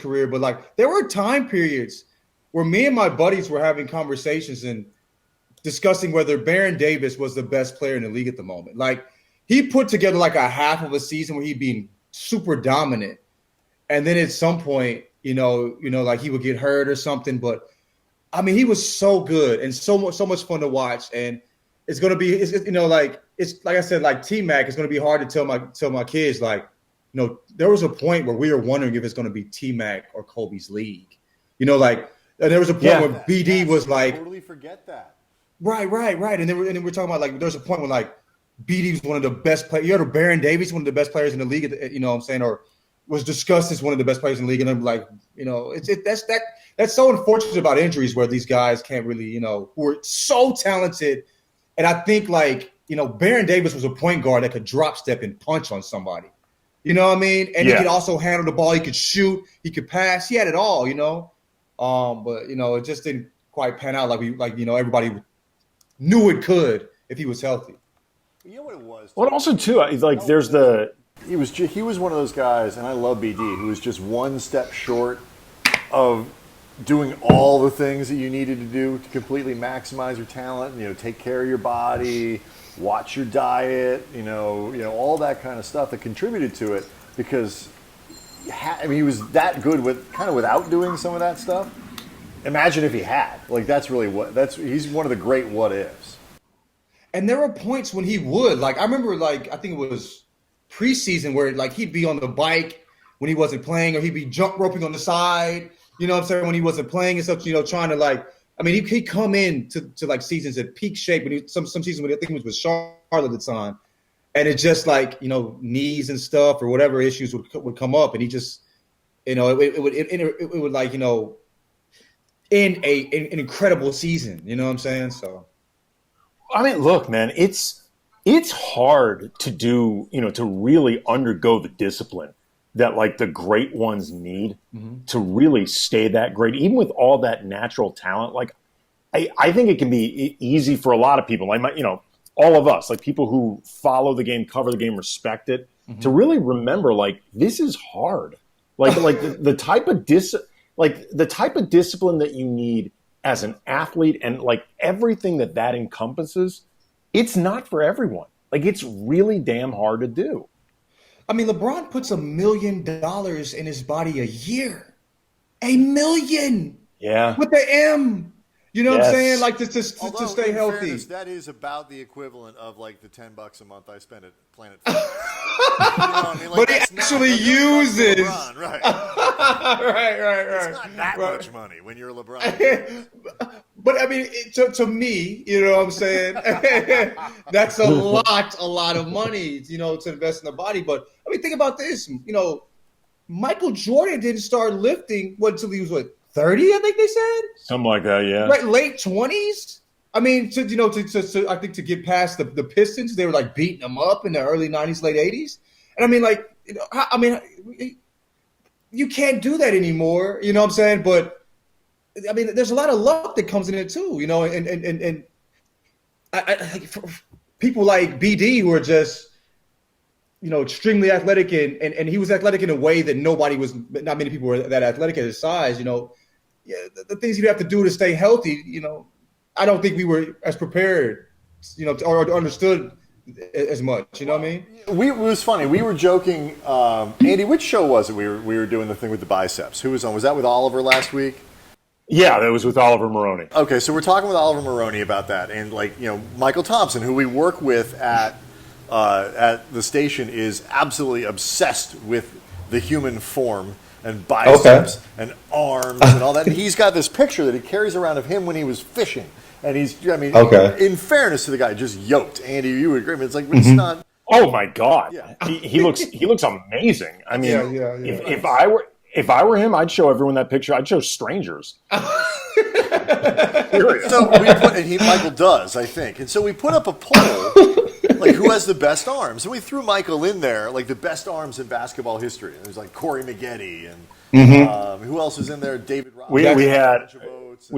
career, but like there were time periods where me and my buddies were having conversations and discussing whether Baron Davis was the best player in the league at the moment. Like he put together like a half of a season where he'd be super dominant. And then at some point, like he would get hurt or something. But I mean, he was so good and so much fun to watch. And it's going to be, it's like I said, like T-Mac, it's going to be hard to tell my kids, like, there was a point where we were wondering if it's going to be T-Mac or Kobe's league. And there was a point where BD was like, totally forget that. Right. And then we're talking about like there's a point when like BD was one of the best players. You heard Baron Davis, one of the best players in the league. What I'm saying, or was discussed as one of the best players in the league. And I'm like, that's so unfortunate about injuries where these guys can't really, who are so talented. And I think like Baron Davis was a point guard that could drop step and punch on somebody. You know what I mean? And he could also handle the ball. He could shoot. He could pass. He had it all. But it just didn't quite pan out like everybody knew it could if he was healthy. You know what it was? Well, also too, like there's he was one of those guys, and I love BD, who was just one step short of doing all the things that you needed to do to completely maximize your talent. Take care of your body, watch your diet, all that kind of stuff that contributed to it. Because he was that good without doing some of that stuff. Imagine if he had. Like he's one of the great what ifs. And there were points when he would, like, I remember, like, I think it was preseason where, like, he'd be on the bike when he wasn't playing, or he'd be jump roping on the side, you know what I'm saying, when he wasn't playing and stuff, trying to, like, I mean, he'd come in to like, seasons at peak shape, when some season when I think it was with Charlotte at the time, and it just, like, knees and stuff or whatever issues would come up, and he just, it would, like, end an incredible season, you know what I'm saying, so. I mean, look, man, it's hard to do, to really undergo the discipline that like the great ones need to really stay that great, even with all that natural talent. Like, I think it can be easy for a lot of people, like all of us, like people who follow the game, cover the game, respect it, to really remember, like, this is hard. Like the type of discipline that you need as an athlete, and like everything that encompasses, it's not for everyone. Like, it's really damn hard to do. I mean, LeBron puts $1 million in his body a year. $1 million. Yeah. With the M. You know what I'm saying? Like, to stay healthy. Fairness, that is about the equivalent of like the $10 a month I spend at Planet But he actually uses. LeBron, right. Right. It's not that much money when you're LeBron. But I mean, to me, you know what I'm saying? That's a lot of money, to invest in the body. But I mean, think about this. Michael Jordan didn't start lifting until he was 30, I think they said? Something like that, yeah. Right, late 20s? I mean, I think to get past the Pistons, they were like beating them up in the early 90s, late 80s. And I mean, like, you can't do that anymore, you know what I'm saying? But I mean, there's a lot of luck that comes in it too, and people like BD who are just, extremely athletic, and he was athletic in a way that not many people were that athletic at his size, the things you have to do to stay healthy, I don't think we were as prepared, or understood as much, you know what I mean? It was funny. We were joking. Andy, which show was it we were doing the thing with the biceps? Who was on? Was that with Oliver last week? Yeah, that was with Oliver Maroney. Okay, so we're talking with Oliver Maroney about that. And, like, Michael Thompson, who we work with at the station, is absolutely obsessed with the human form and biceps and arms and all that. And he's got this picture that he carries around of him when he was fishing. And in fairness to the guy, just yoked. Andy, you would agree. It's like, it's not. Oh my God, yeah. he looks amazing. I mean, if I were him, I'd show everyone that picture. I'd show strangers. Michael does, I think. And so we put up a poll, like, who has the best arms? And we threw Michael in there, like, the best arms in basketball history. And there's like Corey Maggette and who else was in there? David Robinson. We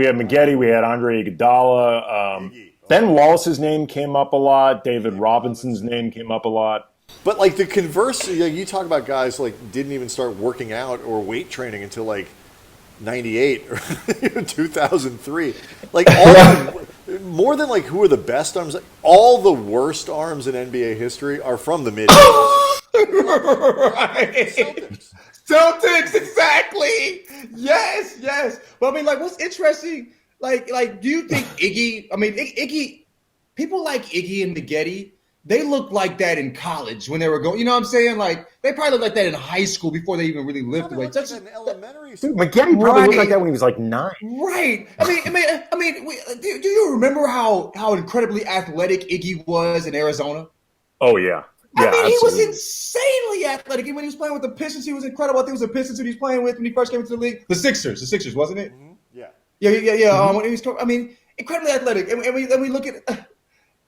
had Maggette, we had Andre Iguodala. Ben Wallace's name came up a lot. David Robinson's name came up a lot. But like the converse, you talk about guys like didn't even start working out or weight training until like 98 or 2003. Like more than like who are the best arms, like, all the worst arms in NBA history are from the mid 80s. Right. Celtics, exactly. Yes. But I mean, like, what's interesting? Like, do you think Iggy? I mean, Iggy. People like Iggy and Maggette. They looked like that in college when they were going. You know what I'm saying? Like, they probably looked like that in high school before they even really lifted weights. That's in elementary school. Maggette probably looked like that when he was like 9. Right. I mean, do you remember how incredibly athletic Iggy was in Arizona? Oh yeah. Yeah, I mean, absolutely. He was insanely athletic. When he was playing with the Pistons, he was incredible. I think it was the Pistons who he was playing with when he first came into the league. The Sixers, wasn't it? Mm-hmm. Yeah. Mm-hmm. When he was, I mean, incredibly athletic. And we look at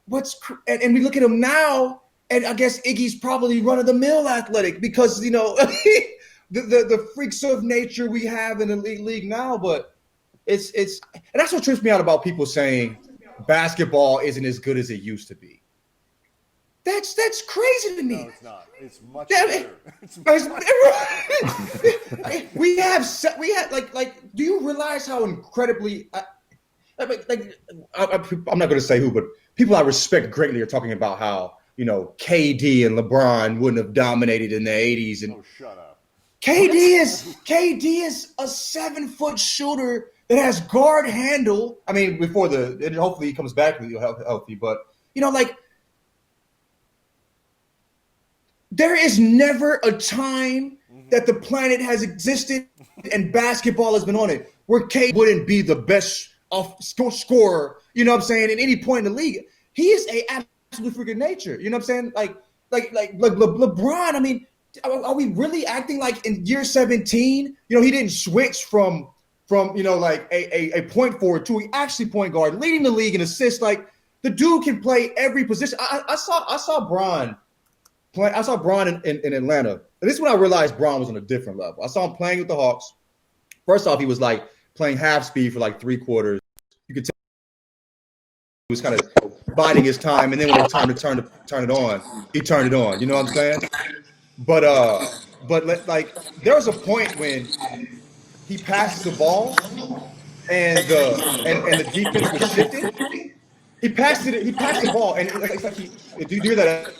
we look at him now, and I guess Iggy's probably run of the mill athletic because the freaks of nature we have in the league now. But it's and that's what trips me out about people saying basketball isn't as good as it used to be. That's crazy to me. No, it's not. It's much better. We had like. Do you realize how incredibly? I'm not going to say who, but people I respect greatly are talking about how KD and LeBron wouldn't have dominated in the '80s. And shut up. KD is a 7-foot shooter that has guard handle. I mean, hopefully he comes back healthy, but there is never a time that the planet has existed and basketball has been on it where KD wouldn't be the best scorer, you know what I'm saying, at any point in the league. He is a absolute freaking nature, you know what I'm saying? Like LeBron, I mean, are we really acting like in year 17, he didn't switch from like a point forward to actually point guard, leading the league in assists. Like, the dude can play every position. I saw Bron play. I saw Bron in Atlanta. And this is when I realized Bron was on a different level. I saw him playing with the Hawks. First off, he was like playing half speed for like 3 quarters. You could tell he was kind of biding his time, and then when it was time to turn it on, he turned it on. You know what I'm saying? But like there was a point when he passes the ball and the defense was shifted. He passed the ball, and it's like do you hear that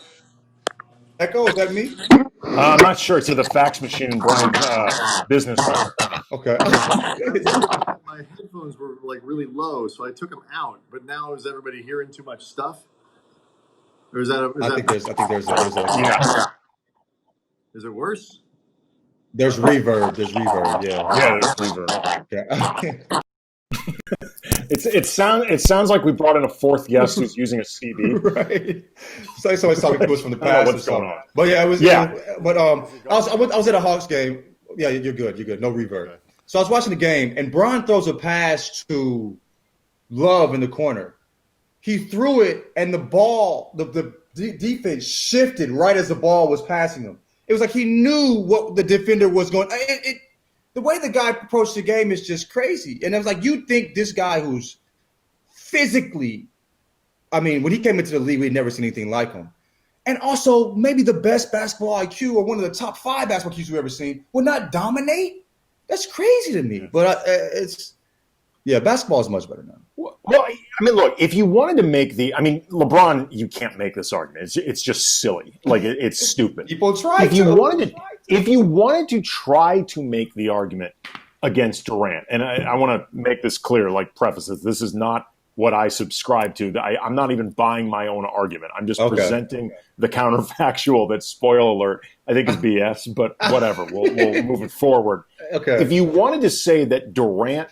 echo? Is that me? I'm not sure. It's the fax machine in Brian's business room. Okay. My headphones were like really low, so I took them out. But now is everybody hearing too much stuff? Or is that? I think there's Yeah. Is it worse? There's reverb. Yeah, there's reverb. Okay. It sounds like we brought in a fourth guest who's using a CB. Right. It's like somebody's talking to us from the past. What's going on? But yeah, it was. Yeah. But I was at a Hawks game. Yeah, you're good. No reverb. Okay. So I was watching the game, and Bron throws a pass to Love in the corner. He threw it, and the ball, the defense shifted right as the ball was passing him. It was like he knew what the defender was going. The way the guy approached the game is just crazy. And it was like, you'd think this guy who's physically, I mean, when he came into the league, we'd never seen anything like him. And also maybe the best basketball IQ or one of the top 5 basketball IQs we've ever seen would not dominate. That's crazy to me. But basketball is much better now. Well, I mean, look, if you wanted to make LeBron, you can't make this argument. It's just silly. Like, it's stupid. People try If you wanted to try to make the argument against Durant, and I want to make this clear, like prefaces, this is not what I subscribe to. I'm not even buying my own argument. I'm just presenting the counterfactual that, spoiler alert, I think is BS, but whatever. We'll move it forward. Okay. If you wanted to say that Durant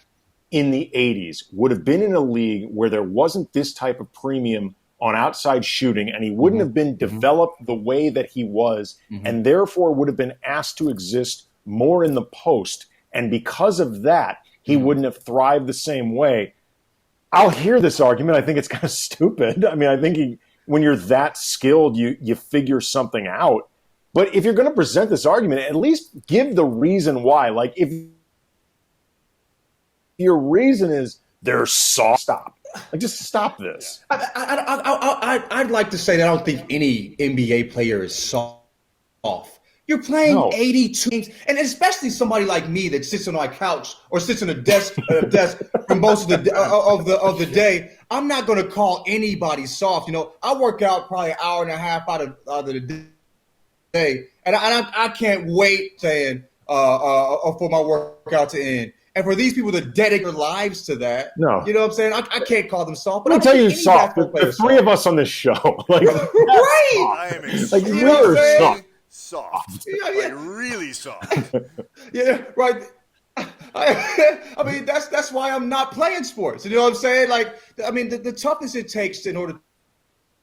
in the 80s would have been in a league where there wasn't this type of premium on outside shooting, and he wouldn't have been developed the way that he was, and therefore would have been asked to exist more in the post, and because of that, he wouldn't have thrived the same way. I'll hear this argument. I think it's kind of stupid. I mean, I think when you're that skilled, you figure something out. But if you're going to present this argument, at least give the reason why. Like, if your reason is they're soft, stop. Like, just stop this. I'd like to say that I don't think any NBA player is soft. You're playing 82 games, and especially somebody like me that sits on my couch or sits on a desk for most of the day. I'm not going to call anybody soft. I work out probably an hour and a half out of the day, and I can't wait saying for my workout to end. And for these people to dedicate their lives to that, you know what I'm saying? I can't call them soft. But I'll tell you soft. The three of us on this show, like, right? I am like we're soft. Soft. Yeah. Like really soft. Yeah, right. I mean, that's why I'm not playing sports. You know what I'm saying? Like, I mean, the toughness it takes in order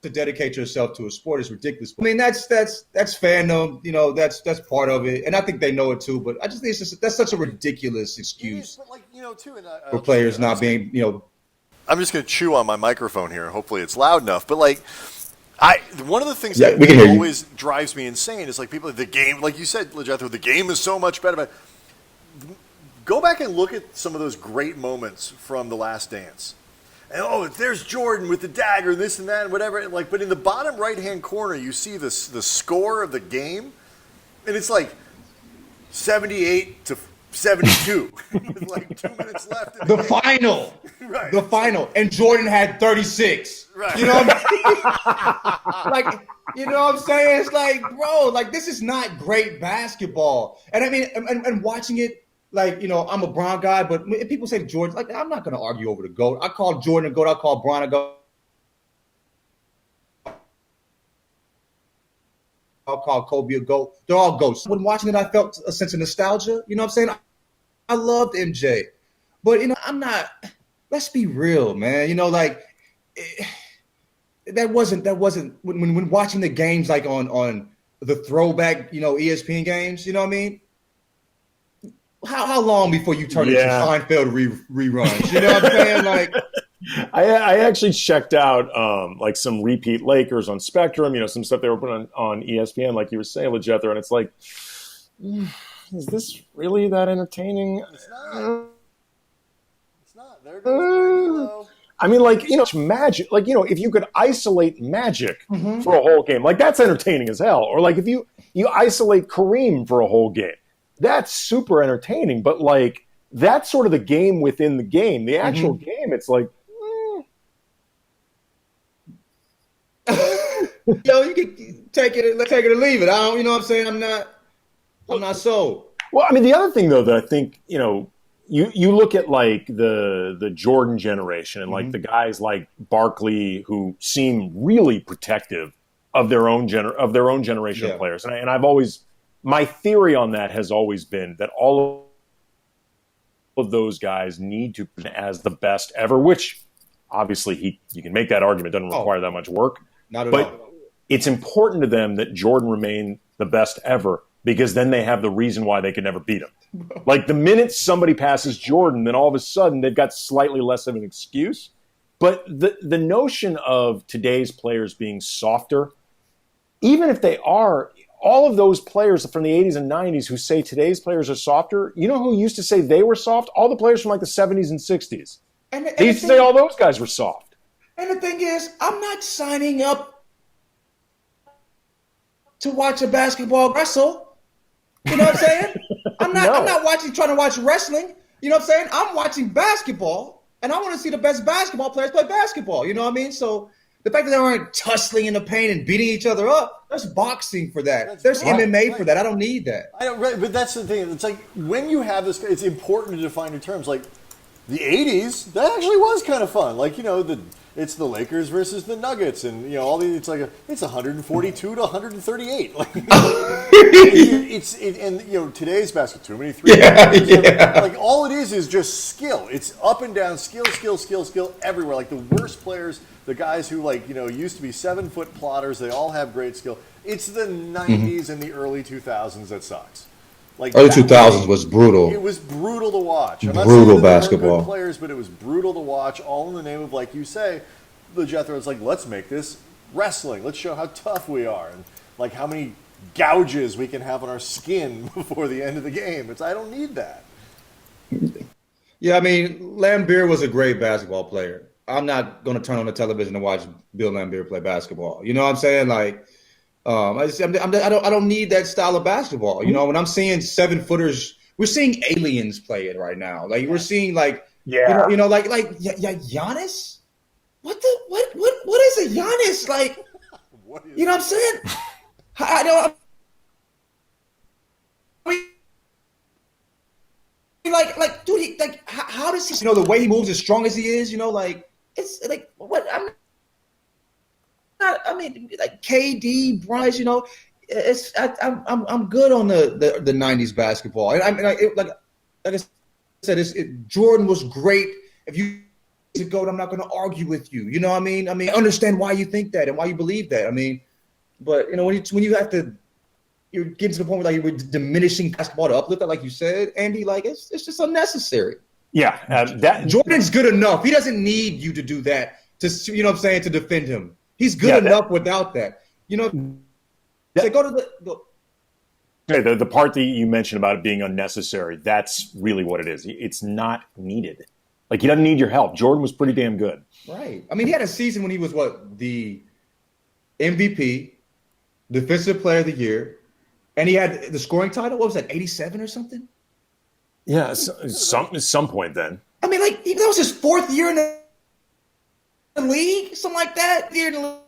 to dedicate yourself to a sport is ridiculous. I mean, that's fandom. That's part of it, and I think they know it too. But I just think that's such a ridiculous excuse for players not being. I'm just going to chew on my microphone here. Hopefully, it's loud enough. But one of the things that always drives me insane is like people, the game, like you said, LaJethro, the game is so much better. But go back and look at some of those great moments from The Last Dance. And there's Jordan with the dagger, this and that, and whatever. But in the bottom right-hand corner, you see the score of the game, and it's like 78-72 with like 2 minutes left. The final. Right. The final. And Jordan had 36. Right. You know what I mean? Like, you know what I'm saying? It's like, bro, like, this is not great basketball. And I mean, and watching it, like, I'm a Bron guy, but if people say Jordan, like, I'm not going to argue over the GOAT. I call Jordan a GOAT. I call Bron a GOAT. I'll call Kobe a GOAT. They're all GOATs. When watching it, I felt a sense of nostalgia. You know what I'm saying? I loved MJ. But, I'm not – let's be real, man. That wasn't when watching the games, like, on the throwback, ESPN games, you know what I mean? How long before you turn into Seinfeld reruns? You know what I'm saying? Like, I actually checked out like some repeat Lakers on Spectrum, some stuff they were putting on ESPN, like you were saying, LaJethro, and it's like, is this really that entertaining? It's not. It's not. There goes I mean, like, Magic, like, if you could isolate Magic for a whole game, like, that's entertaining as hell. Or like if you isolate Kareem for a whole game, that's super entertaining. But like, that's sort of the game within the game. The actual game, it's like, you can take it or leave it. I don't, you know what I'm saying? I'm not sold. Well, I mean, the other thing though that I think, you look at like the Jordan generation and like the guys like Barkley who seem really protective of their own generation of players. And I've always, my theory on that has always been that all of those guys need to be as the best ever, which obviously you can make that argument. It doesn't require that much work. Not at all. It's important to them that Jordan remain the best ever because then they have the reason why they could never beat him. Like the minute somebody passes Jordan, then all of a sudden they've got slightly less of an excuse. But the notion of today's players being softer, even if they are, all of those players from the 80s and 90s who say today's players are softer, you know who used to say they were soft? All the players from like the 70s and 60s. They used to say all those guys were soft. And the thing is, I'm not signing up to watch a basketball wrestle. You know what I'm saying? I'm not trying to watch wrestling. You know what I'm saying? I'm watching basketball, and I want to see the best basketball players play basketball. You know what I mean? So the fact that they aren't tussling in the paint and beating each other up, there's boxing for that. There's MMA for that. I don't need that. But that's the thing. It's like when you have this, it's important to define your terms. Like the 80s, that actually was kind of fun. Like, it's the Lakers versus the Nuggets, and all these. It's like it's 142 to 138. Like today's basketball, too many threes. Like all it is just skill. It's up and down, skill everywhere. Like the worst players, the guys who used to be 7-foot plotters, they all have great skill. It's the 90s and the early 2000s that sucks. Like early 2000s was brutal. It was brutal to watch. I'm brutal not saying that basketball. They weren't good players, but it was brutal to watch. All in the name of, like you say, LaJethro. It's like, let's make this wrestling. Let's show how tough we are, and like how many gouges we can have on our skin before the end of the game. I don't need that. Yeah, I mean, Lambeer was a great basketball player. I'm not going to turn on the television to watch Bill Laimbeer play basketball. You know what I'm saying? Like, I don't need that style of basketball. You know, when I'm seeing 7-footers, we're seeing aliens play it right now. Like we're seeing like, like Giannis. What is a Giannis like? You know what I'm saying? I don't. Like, dude, how does he? You know, the way he moves, as strong as he is. You know, like it's like what I'm not. I mean, like KD, Bryce. You know, I'm good on the '90s basketball. I mean, like I said, Jordan was great. If you to go, I'm not going to argue with you. You know what I mean? I understand why you think that and why you believe that. I mean, but you know, when you have to. You're getting to the point where like you're diminishing basketball to uplift it, like you said, Andy. Like it's just unnecessary. Yeah, Jordan's good enough. He doesn't need you to do that to, you know what I'm saying, to defend him. He's good enough without that. You know, the part that you mentioned about it being unnecessary. That's really what it is. It's not needed. Like he doesn't need your help. Jordan was pretty damn good. Right. I mean, he had a season when he was the MVP, Defensive Player of the Year. And he had the scoring title. What was that, 87 or something? Yeah, some point then. I mean, like that was his 4th year in the league, something like that. Year in the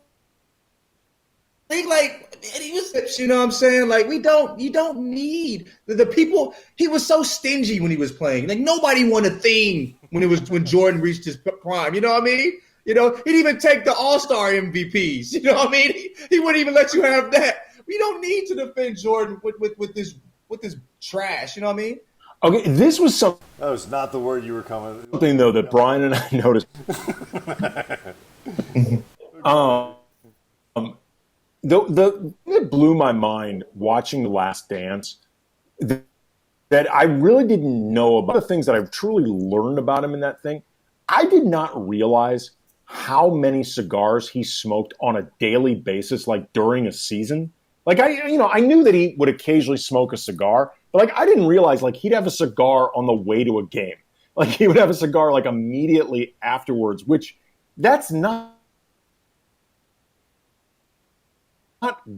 league, like he was. You know what I'm saying? Like you don't need the people. He was so stingy when he was playing. Like nobody won a thing when Jordan reached his prime. You know what I mean? You know, he'd even take the All-Star MVPs. You know what I mean? He wouldn't even let you have that. We don't need to defend Jordan with this trash. You know what I mean? Okay, this was That was not the word you were coming. Something though that Brian and I noticed. It blew my mind watching The Last Dance. That I really didn't know about the things that I've truly learned about him in that thing. I did not realize how many cigars he smoked on a daily basis, like during a season. Like I knew that he would occasionally smoke a cigar, but like I didn't realize like he'd have a cigar on the way to a game. Like he would have a cigar like immediately afterwards, which that's not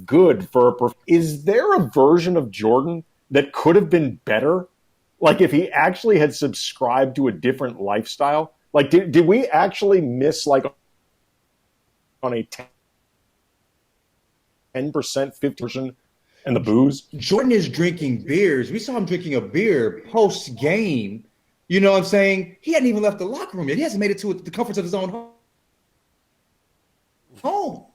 good for a. Is there a version of Jordan that could have been better? Like if he actually had subscribed to a different lifestyle? Like did we actually miss like on a 10%, 50%, and the booze? Jordan is drinking beers. We saw him drinking a beer post-game. You know what I'm saying? He hadn't even left the locker room yet. He hasn't made it to the comforts of his own home.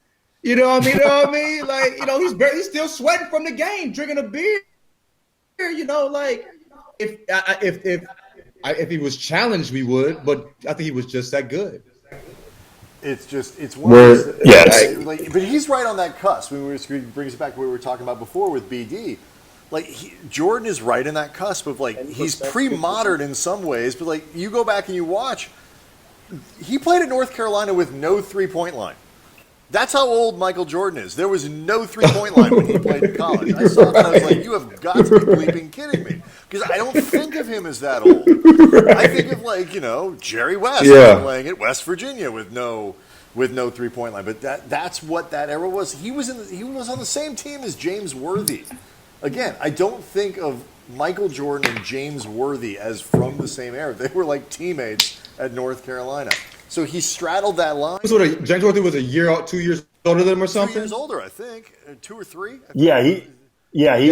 You know what I mean? Like, you know, he's still sweating from the game, drinking a beer. You know, like if he was challenged, we would. But I think he was just that good. It's one of those, like, but he's right on that cusp. When brings it back to what we were talking about before with BD. Like Jordan is right in that cusp of like he's pre-modern in some ways, but like you go back and you watch, he played at North Carolina with no 3-point line. That's how old Michael Jordan is. There was no 3-point line when he played in college. I saw that. I was like, you have got to be bleeping kidding me. Because I don't think of him as that old. I think of like, you know, Jerry West playing at West Virginia with no 3-point line. But that's what that era was. He was on the same team as James Worthy. Again, I don't think of Michael Jordan and James Worthy as from the same era. They were like teammates at North Carolina. So he straddled that line. James Worthy was 2 years older than him or something? 2 years older, I think. 2 or 3? Yeah, he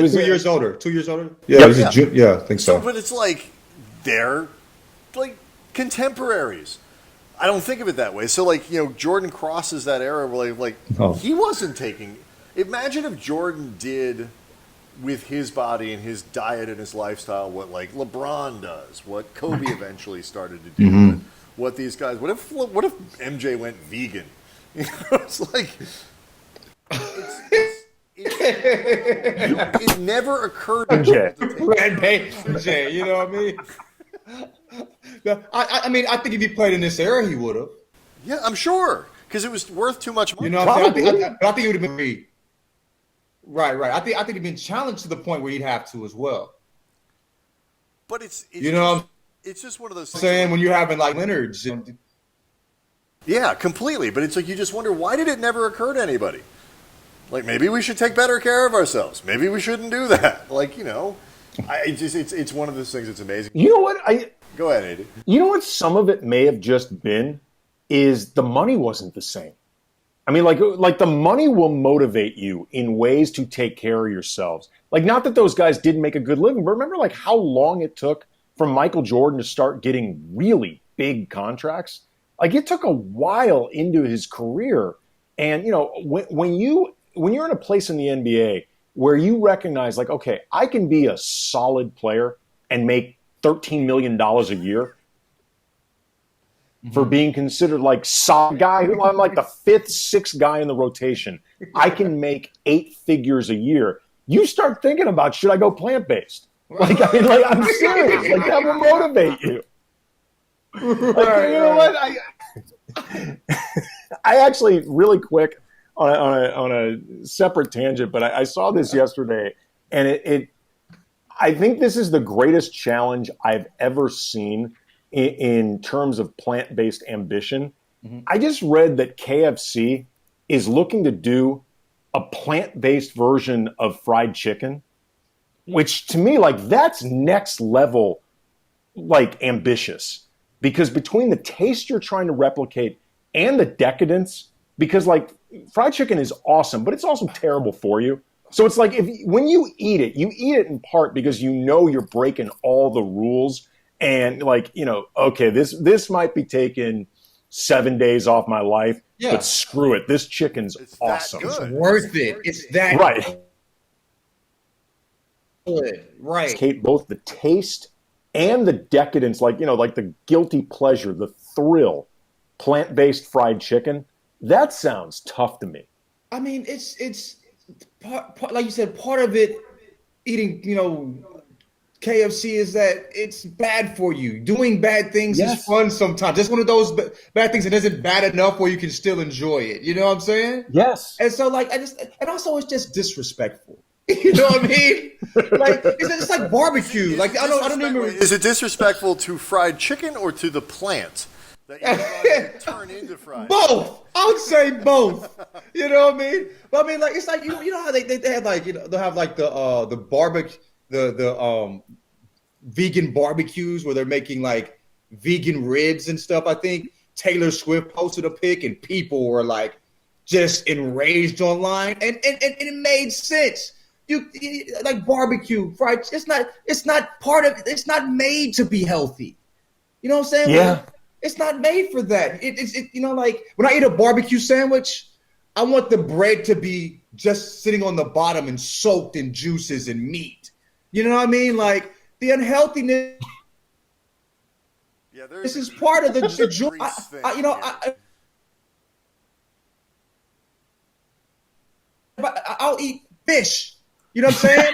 was 2 years older. 2 years older? Yeah, I think so. But it's like they're like contemporaries. I don't think of it that way. So like, you know, Jordan crosses that era where like he wasn't taking. Imagine if Jordan did with his body and his diet and his lifestyle what like LeBron does, what Kobe eventually started to do. What these guys? What if MJ went vegan? You know, it's like it never occurred to MJ. You know what I mean? I think if he played in this era, he would have. Yeah, I'm sure because it was worth too much money. You know, what I'm saying? I think he would have been right. I think he'd been challenged to the point where he'd have to as well. But it's you know. It's just one of those things. Saying when you're having like Leonard's Yeah, completely. But it's like you just wonder, why did it never occur to anybody? Like, maybe we should take better care of ourselves. Maybe we shouldn't do that. Like, it's one of those things that's amazing. You know what? Go ahead, Andy. You know what some of it may have just been is the money wasn't the same. I mean, like the money will motivate you in ways to take care of yourselves. Like, not that those guys didn't make a good living, but remember like how long it took for Michael Jordan to start getting really big contracts? Like, it took a while into his career. And, when you're in a place in the NBA where you recognize, like, okay, I can be a solid player and make $13 million a year for being considered like solid guy. I'm like the fifth, sixth guy in the rotation. I can make 8 figures a year. You start thinking about, should I go plant-based? Like, I'm serious. Like, that will motivate you. Like, you know what? I actually, really quick, on a separate tangent, but I saw this yesterday, and I think this is the greatest challenge I've ever seen in terms of plant-based ambition. Mm-hmm. I just read that KFC is looking to do a plant-based version of fried chicken, which to me, like, that's next level, like, ambitious. Because between the taste you're trying to replicate and the decadence, because, like, fried chicken is awesome, but it's also terrible for you. So it's like, when you eat it in part because you're breaking all the rules. And like, okay, this might be taking 7 days off my life, but screw it. This chicken's awesome. It's worth it. It's that right. Good. Right. Kate, both the taste and the decadence, like the guilty pleasure, the thrill, plant-based fried chicken. That sounds tough to me. I mean, it's part, like you said, part of it eating, KFC is that it's bad for you. Doing bad things is fun sometimes. It's one of those bad things that isn't bad enough where you can still enjoy it. You know what I'm saying? Yes. And so, like, and also it's just disrespectful. You know what I mean? Like, it's like barbecue. Like, I don't even. Is it disrespectful to fried chicken or to the plant that you're trying to turn into fried? Both. I would say both. You know what I mean? But I mean, like, it's like you know how they have like they'll have like the barbecue. The vegan barbecues where they're making like vegan ribs and stuff. I think Taylor Swift posted a pic and people were like just enraged online, and it made sense. You like barbecue fried. It's not part of. It's not made to be healthy. You know what I'm saying? Yeah. Like, it's not made for that. It's like when I eat a barbecue sandwich, I want the bread to be just sitting on the bottom and soaked in juices and meat. You know what I mean? Like, the unhealthiness. Yeah, this is part of the joy. I'll eat fish. You know what I'm saying?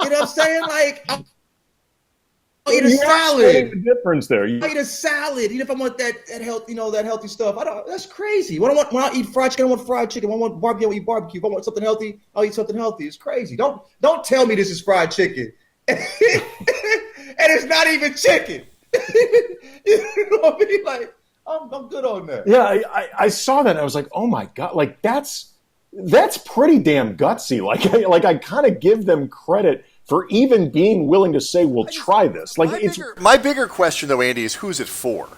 You know what I'm saying? Like, I'll eat a salad. The difference there. I eat a salad, even if I want that health, that healthy stuff. That's crazy. When I eat fried chicken, I want fried chicken. When I want barbecue, I'll eat barbecue. If I want something healthy, I'll eat something healthy. It's crazy. Don't tell me this is fried chicken, and it's not even chicken. You know what I mean? Like, I'm good on that. Yeah, I saw that and I was like, oh my God, like that's pretty damn gutsy. Like I kind of give them credit for even being willing to say, we'll try this. Like, my bigger question, though, Andy, is who's it for?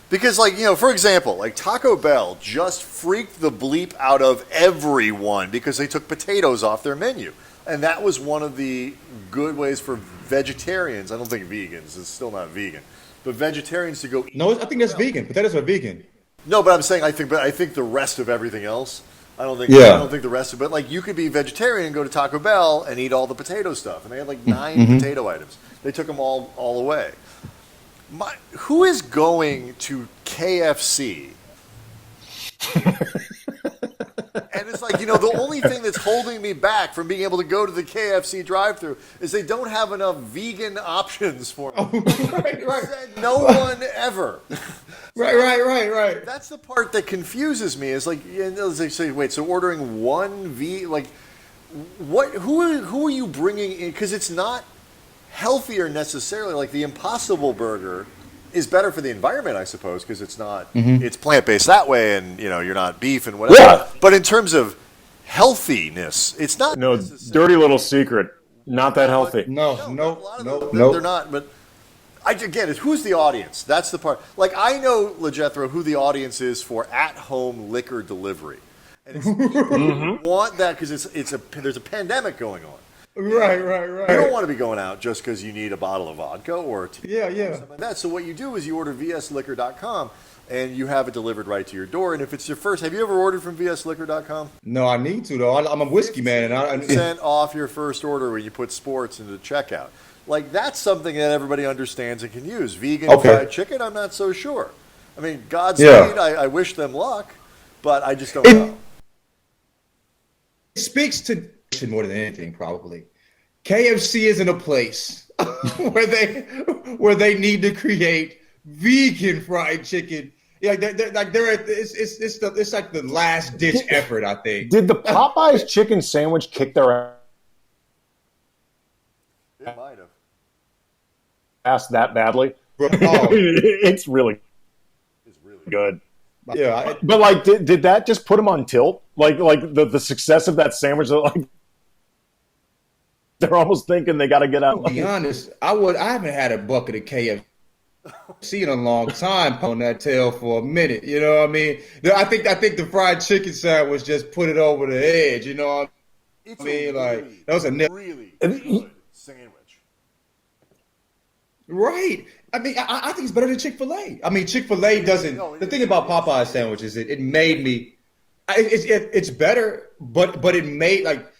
Because, like, for example, like Taco Bell just freaked the bleep out of everyone because they took potatoes off their menu. And that was one of the good ways for vegetarians. I don't think vegans. It's still not vegan. But vegetarians to go eat. No, I think that's vegan. Potatoes are vegan. No, but I'm saying I think the rest of everything else. I don't think the rest of it. Like, you could be vegetarian and go to Taco Bell and eat all the potato stuff, and they had like 9 potato items. They took them all away. Who is going to KFC? And it's like, the only thing that's holding me back from being able to go to the KFC drive-thru is they don't have enough vegan options for me. Right. No one ever. Right. That's the part that confuses me. Is like, they say, wait, so ordering one like, what? Who are you bringing in? Because it's not healthier necessarily. Like the Impossible Burger is better for the environment, I suppose, because it's not Mm-hmm. it's plant based that way, and you're not beef and whatever. Yeah. But in terms of healthiness, it's not No, necessarily- dirty little secret. Not that healthy. No. a lot of them, No. they're not. But again, who's the audience? That's the part. Like I know, LaJethro, who the audience is for at-home liquor delivery, and it's people who want that because there's a pandemic going on. Right. You don't want to be going out just because you need a bottle of vodka or tea Yeah. or something like that. So what you do is you order vsliquor.com and you have it delivered right to your door. And if it's your first, have you ever ordered from vsliquor.com? No, I need to though. I'm a whiskey man, and I Percent off your first order when you put sports into the checkout. Like that's something that everybody understands and can use. Vegan fried chicken, I'm not so sure. I mean, Godspeed. I wish them luck, but I just don't know. It speaks to more than anything, probably. KFC isn't a place where they need to create vegan fried chicken. Yeah, it's like the last ditch effort, I think. Did the Popeyes chicken sandwich kick their It might have. ass that badly? Oh, It's really good. yeah, But like, did that just put them on tilt? Like the success of that sandwich, like they're almost thinking they got to get out. to be honest, I haven't had a bucket of KFC in a long time on that tail for a minute. You know what I mean? I think the fried chicken sandwich just put it over the edge. You know what It's I mean? a Like that was a really good sandwich. right. I mean, I think it's better than Chick-fil-A. I mean, Chick-fil-A doesn't. The thing about Popeye sandwiches, it made me. It's better, but it made like.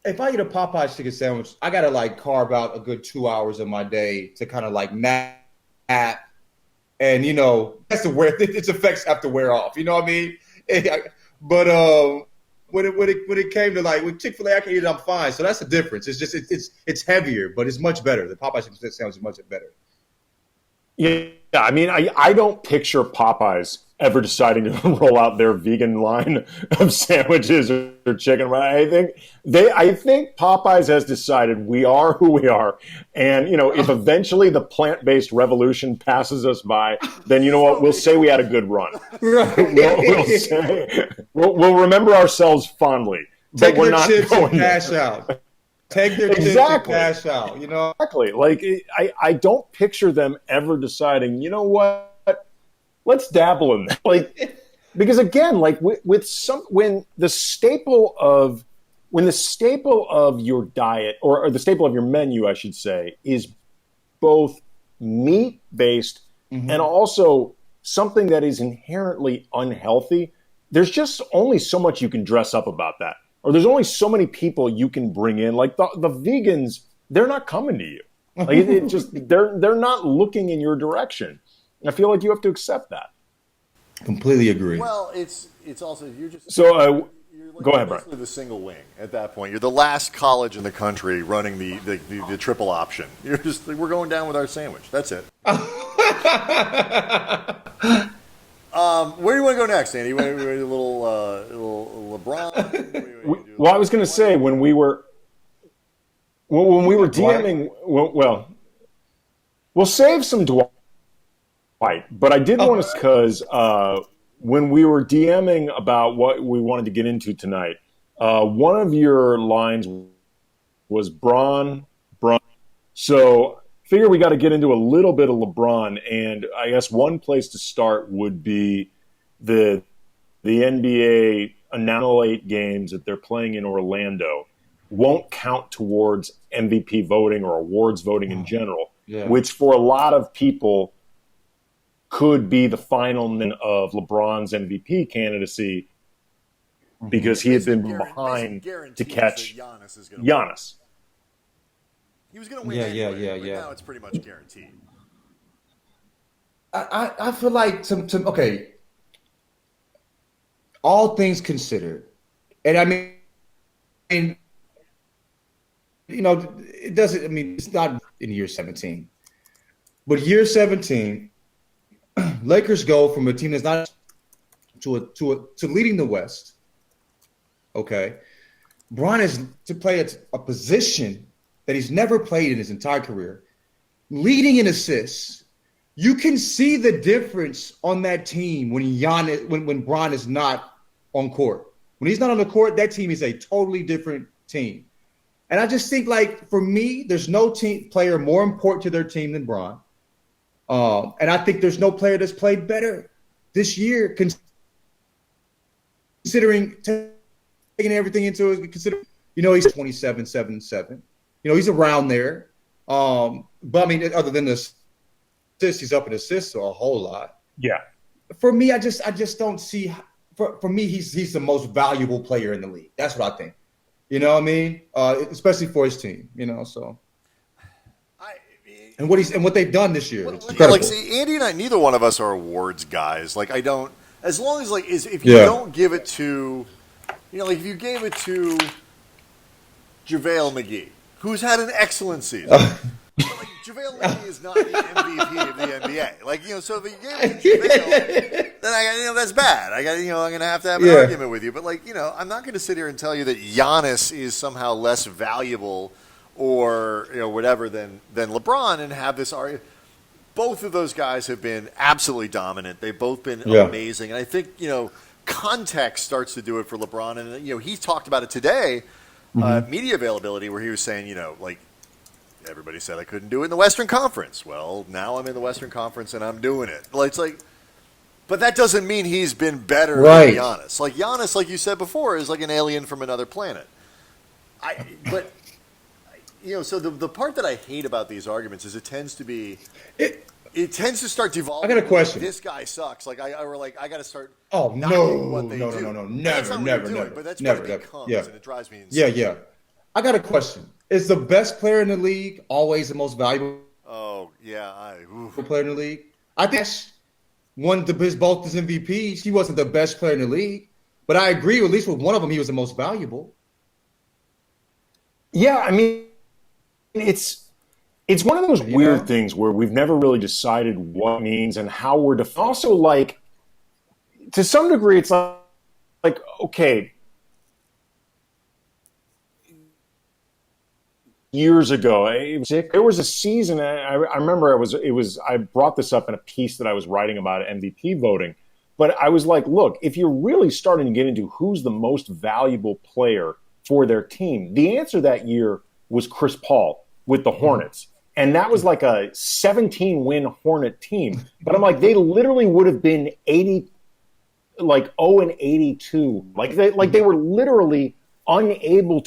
If I eat a Popeye chicken sandwich, I gotta like carve out a good 2 hours of my day to kind of like nap, and that's the wear. Its effects have to wear off. You know what I mean? But when it came to like with Chick-fil-A, I can eat it. I'm fine. So that's the difference. It's just it's heavier, but it's much better. The Popeye chicken sandwich is much better. Yeah, I mean, I don't picture Popeyes ever deciding to roll out their vegan line of sandwiches or chicken. I think Popeyes has decided we are who we are, and if eventually the plant-based revolution passes us by, then you know what? We'll say we had a good run. We'll remember ourselves fondly, but Take we're their not chips and going cash there. out. Take their chips and Exactly. cash out. Exactly. Like I don't picture them ever deciding, you know what? Let's dabble in that. Like, because again, like when the staple of your diet or the staple of your menu, I should say, is both meat based and also something that is inherently unhealthy, there's just only so much you can dress up about that. Or there's only so many people you can bring in. Like the vegans, they're not coming to you. Like it just they're not looking in your direction. I feel like you have to accept that. Completely agree. Well, it's also you're just So you're like go ahead, Brian. basically the single wing at that point. You're the last college in the country running the triple option. You're just we're going down with our sandwich. That's it. Where do you want to go next, Andy? You want to do a little LeBron? Well, I was going to say when we were DMing. Well, we'll save some Dwight, but I did want to because when we were DMing about what we wanted to get into tonight, one of your lines was Braun. So figure we got to get into a little bit of LeBron, and I guess one place to start would be the NBA announced games that they're playing in Orlando won't count towards MVP voting or awards voting in general, which for a lot of people could be the final of LeBron's MVP candidacy because he had been behind to catch Giannis. He was going to win but now it's pretty much guaranteed. I feel like okay. All things considered, and I mean, it doesn't. I mean, it's not in year 17, but year 17, Lakers go from a team that's not to leading the West. Okay, Bron is to play at a position that he's never played in his entire career, leading in assists, you can see the difference on that team when Bron is not on court. When he's not on the court, that team is a totally different team. And I just think, like, for me, there's no team player more important to their team than Bron. And I think there's no player that's played better this year, considering taking everything into consideration. He's 27-7-7. He's around there. But I mean, other than the assists, he's up in assists a whole lot. Yeah. For me, I just don't see. For me, he's the most valuable player in the league. That's what I think. You know what I mean? Especially for his team. So. And what they've done this year. See, Andy and I, neither one of us are awards guys. Like, I don't. As long as if you don't give it to, if you gave it to JaVale McGee, who's had an excellent season. JaVale McGee is not the MVP of the NBA. So if you gave it to JaVale, then that's bad. I'm going to have an argument with you. But I'm not going to sit here and tell you that Giannis is somehow less valuable or whatever than LeBron and have this argument. Both of those guys have been absolutely dominant. They've both been amazing. And I think, context starts to do it for LeBron. And, he talked about it today, media availability, where he was saying, everybody said I couldn't do it in the Western Conference. Well, now I'm in the Western Conference and I'm doing it. But that doesn't mean he's been better than Giannis. Giannis, like you said before, is like an alien from another planet. So the part that I hate about these arguments is it tends to start devolving. I got a question. This guy sucks. I got to start. Oh what they no, do. never. But that's never, what it becomes, and it drives me insane. Yeah. I got a question. Is the best player in the league always the most valuable? Oh yeah, player in the league. I think both his MVPs. He wasn't the best player in the league, but I agree. At least with one of them, he was the most valuable. Yeah, I mean. It's one of those weird things where we've never really decided what it means and how we're also to some degree, it's like okay, years ago, there was a season. I remember I brought this up in a piece that I was writing about MVP voting, but I was like, look, if you're really starting to get into who's the most valuable player for their team, the answer that year was Chris Paul with the Hornets. And that was like a 17-win Hornet team. But I'm like, they literally would have been 0-82. They were literally unable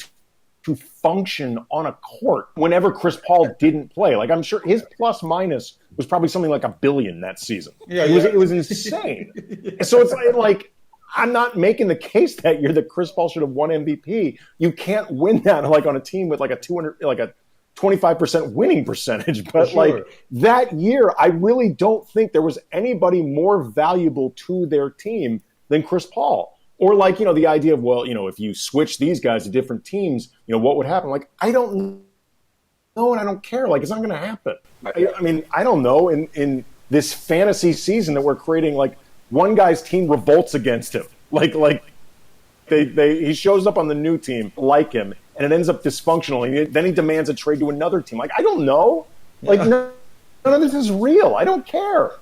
to function on a court whenever Chris Paul didn't play. I'm sure his plus minus was probably something like $1 billion that season. It was insane. So it's like I'm not making the case that year that Chris Paul should have won MVP. You can't win that on a team with a 25% winning percentage. But that year, I really don't think there was anybody more valuable to their team than Chris Paul. Or the idea of, if you switch these guys to different teams, what would happen? I don't know, and I don't care. It's not going to happen. I mean, I don't know. In this fantasy season that we're creating, one guy's team revolts against him. He shows up on the new team like him, and it ends up dysfunctional. And then he demands a trade to another team. I don't know. None of this is real. I don't care.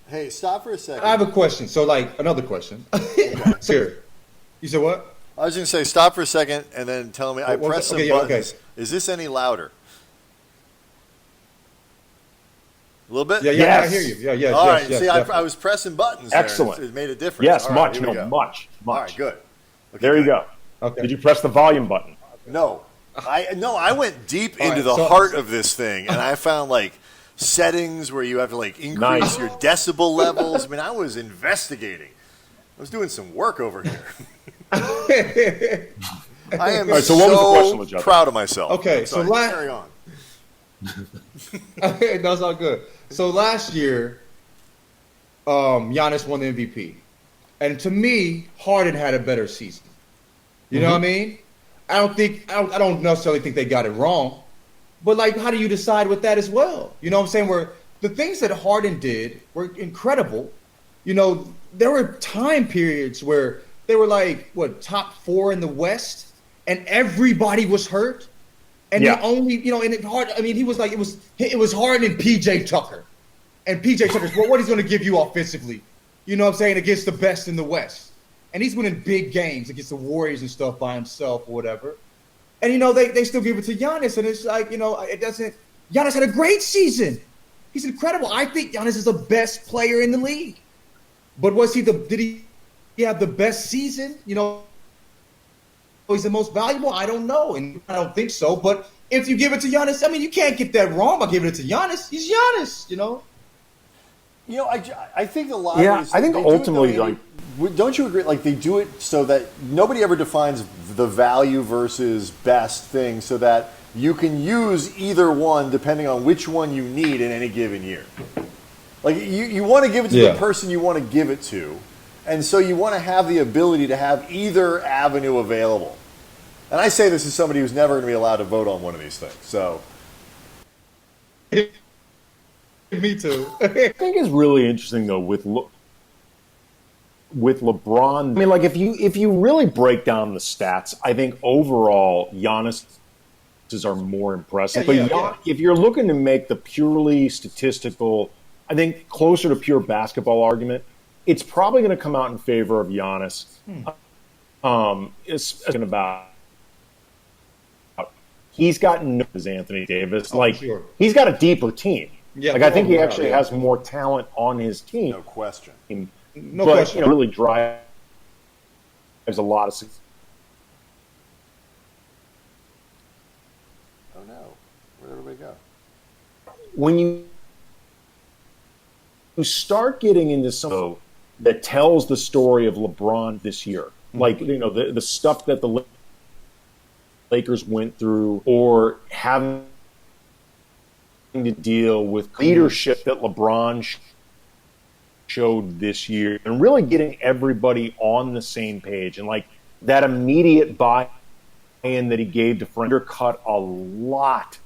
Hey, stop for a second. I have a question. So, another question. Here. You said what? I was going to say, stop for a second and then tell me. I pressed some buttons. Okay. Is this any louder? A little bit? Yeah, yes. I hear you. Yeah. All right. Yes, See, I was pressing buttons there. Excellent. It made a difference. Yes, much. Much. All right, good. Okay, there you go. Okay. Did you press the volume button? No. I went deep into the heart of this thing, and I found settings where you have to increase your decibel levels. I mean, I was investigating. I was doing some work over here. I am what was the question, proud of myself. Okay, so carry on. Okay, that's all good. So last year, Giannis won the MVP, and to me, Harden had a better season. You know what I mean? I don't necessarily think they got it wrong, but how do you decide with that as well? You know what I'm saying? Where the things that Harden did were incredible. There were time periods where they were top 4 in the West, and everybody was hurt. And the only, and it hard. I mean, he was it was Harden and PJ Tucker. And PJ Tucker's what he's going to give you offensively, you know what I'm saying, against the best in the West. And he's winning big games against the Warriors and stuff by himself or whatever. And, you know, they still give it to Giannis. And it's like, you know, it doesn't – Giannis had a great season. He's incredible. I think Giannis is the best player in the league. But did he have the best season? You know, he's the most valuable? I don't know. And I don't think so. But if you give it to Giannis, I mean, you can't get that wrong by giving it to Giannis. He's Giannis, you know. You know, I think a lot of these, I think ultimately, don't you agree? Like, they do it so that nobody ever defines the value versus best thing, so that you can use either one depending on which one you need in any given year. Like, you want to give it to the person you want to give it to, and so you want to have the ability to have either avenue available. And I say this as somebody who's never going to be allowed to vote on one of these things. So. Me too. I think it's really interesting though with LeBron. I mean, like if you really break down the stats, I think overall Giannis's are more impressive. But if you're looking to make the purely statistical, I think closer to pure basketball argument, it's probably going to come out in favor of Giannis. It's about he's got no as Anthony Davis. He's got a deeper team. Yeah, I think he actually has more talent on his team. No question. No question. You know, really drives a lot of success. Oh no, where did everybody go? When you start getting into something that tells the story of LeBron this year, like, you know, the stuff that the Lakers went through, or having to deal with leadership that LeBron showed this year, and really getting everybody on the same page, and like that immediate buy-in that he gave to undercut a lot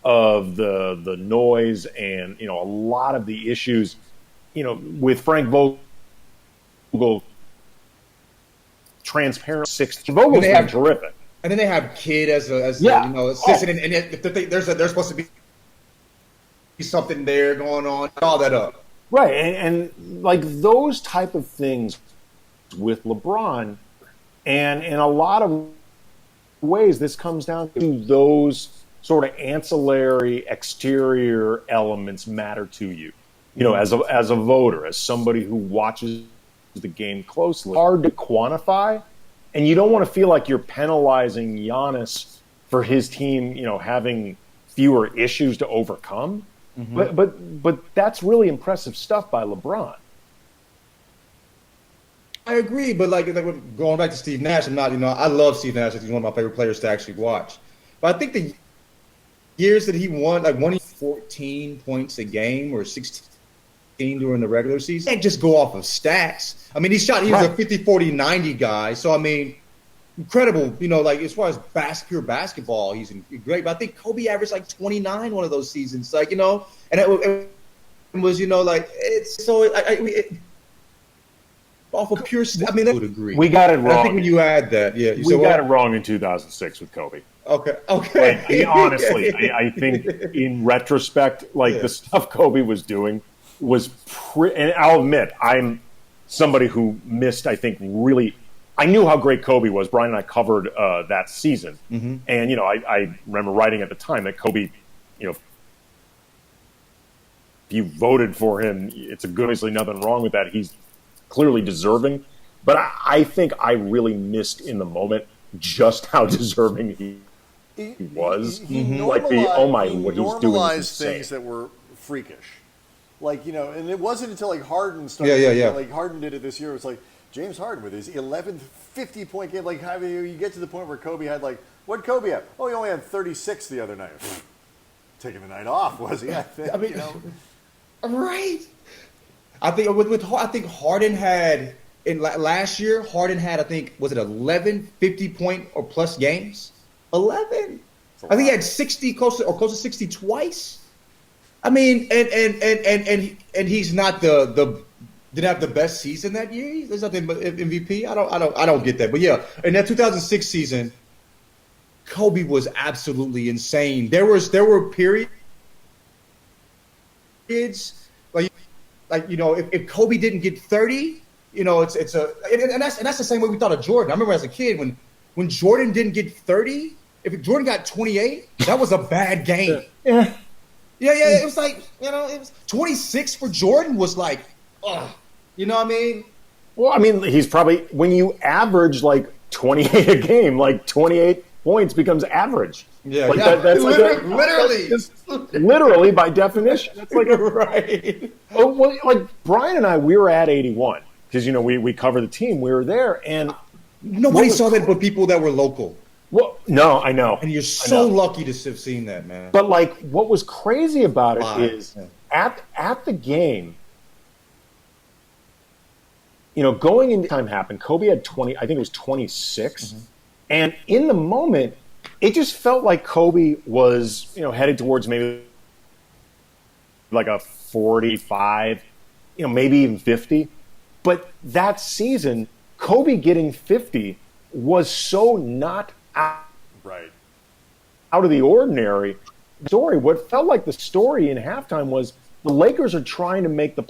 of the noise and, you know, a lot of the issues, you know, with Frank Vogel, transparent 16. Vogel's been terrific. And then they have Kid as you know, assistant, and there's supposed to be something there going on, all that up. Right, and like those type of things with LeBron, and in a lot of ways, this comes down to those sort of ancillary exterior elements matter to you. You know, as a voter, as somebody who watches the game closely, hard to quantify, and you don't want to feel like you're penalizing Giannis for his team, you know, having fewer issues to overcome. But that's really impressive stuff by LeBron. I agree, but like going back to Steve Nash, I'm not, you know, I love Steve Nash. He's one of my favorite players to actually watch. But I think the years that he won, like 14 points a game or 16 during the regular season, you can't just go off of stats. I mean, he was a 50, 40, 90 guy. So, I mean, incredible, you know, like as far as pure basketball, he's great. But I think Kobe averaged like 29 one of those seasons, like, you know, and it was, you know, like it's so off of pure. I mean, I would agree. We got it wrong. I think when you add that, we got it wrong in 2006 with Kobe. Okay. Like, honestly, I think in retrospect, like the stuff Kobe was doing was and I'll admit, I'm somebody who missed, I think, really. I knew how great Kobe was. Brian and I covered that season. And, you know, I remember writing at the time that Kobe, you know, if you voted for him, it's obviously nothing wrong with that. He's clearly deserving. But I think I really missed in the moment just how deserving he was. He like what he's doing normalized things that were freakish. Like, you know, and it wasn't until like Harden started. Like Harden did it this year. It was like, James Harden with his 11th 50-point game, like how you get to the point where Kobe had like, what'd Kobe have? Oh, he only had 36 the other night. Taking the night off, was he? I think, I mean, you know? Right. I think I think Harden had last year. Harden had, I think, was it 11 50-point or plus games? 11. I think he had 60 close to 60 twice. I mean, and he's not the didn't have the best season that year. There's nothing but MVP. I don't get that. But yeah, in that 2006 season, Kobe was absolutely insane. There were periods like if Kobe didn't get 30, and that's the same way we thought of Jordan. I remember as a kid when Jordan didn't get 30, if Jordan got 28, that was a bad game. Yeah. Yeah. It was like, it was 26 for Jordan was like, ugh. You know what I mean? Well, I mean, he's probably, when you average like 28 a game, like 28 points becomes average. Yeah, like yeah. That's literally. Literally by definition. That's like right. Oh, well, like Brian and I, we were at 81 because, we cover the team. We were there, and nobody saw that but people that were local. Well, no, I know. And you're so lucky to have seen that, man. But like, what was crazy about it is at the game, going into time happened. Kobe had 20. I think it was 26, and in the moment, it just felt like Kobe was, headed towards maybe like a 45, maybe even 50. But that season, Kobe getting 50 was so not out of the ordinary story. What felt like the story in halftime was the Lakers are trying to make the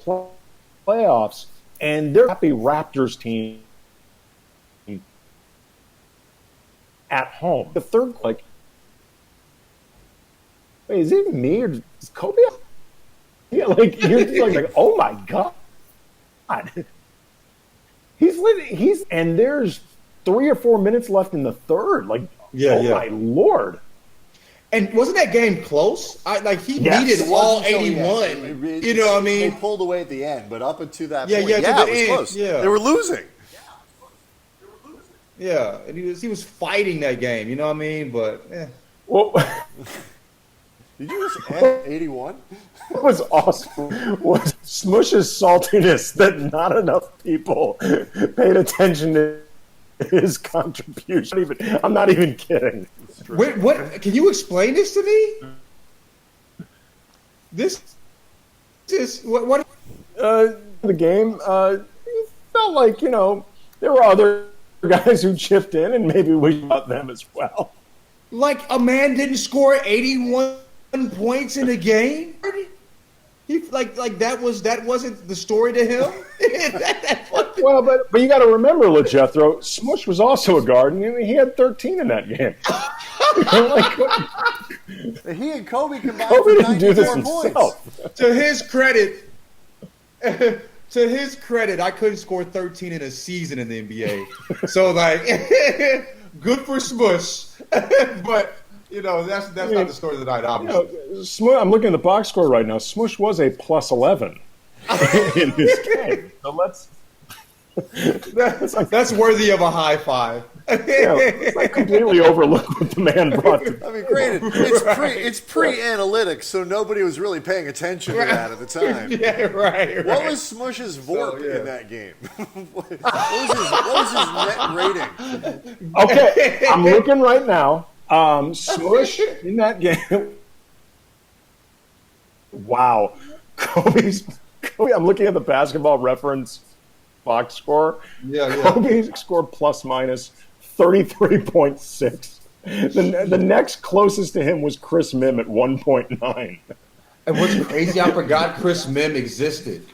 playoffs, and they're happy Raptors team at home. The third, like, wait, is it me or is Kobe? Yeah, like you're just like, oh my god, he's and there's 3 or 4 minutes left in the third. Like, my lord. And wasn't that game close? He needed all 81. You know what I mean? They pulled away at the end, but up until that point, it was close. Yeah. They were losing. Yeah, and he was fighting that game. You know what I mean? But well, did you just end 81? What was awesome was Smush's saltiness that not enough people paid attention to his contribution. I'm not even kidding. Wait, what? Can you explain this to me? This is what? The game felt like there were other guys who chipped in, and maybe we got them as well. Like a man didn't score 81 points in a game. He like that wasn't the story to him. Well, but you got to remember, LaJethro, Smush was also a guard, and he had 13 in that game. He and Kobe combined. Kobe didn't do this points. himself. To his credit, I couldn't score 13 in a season in the NBA. So good for Smush, but. That's not the story of the night, obviously. I'm looking at the box score right now. Smush was a plus 11 in this game. So that's worthy of a high five. Let's completely overlook what the man brought to I mean, granted, it's pre-analytics, so nobody was really paying attention to that at the time. Yeah, right. What was Smush's VORP in that game? what was his net rating? Okay, I'm looking right now. Smush in that game. Wow. Kobe, I'm looking at the basketball reference box score. Yeah. Kobe scored plus minus 33.6. The next closest to him was Chris Mim at 1.9. And what's crazy, I forgot Chris Mim existed.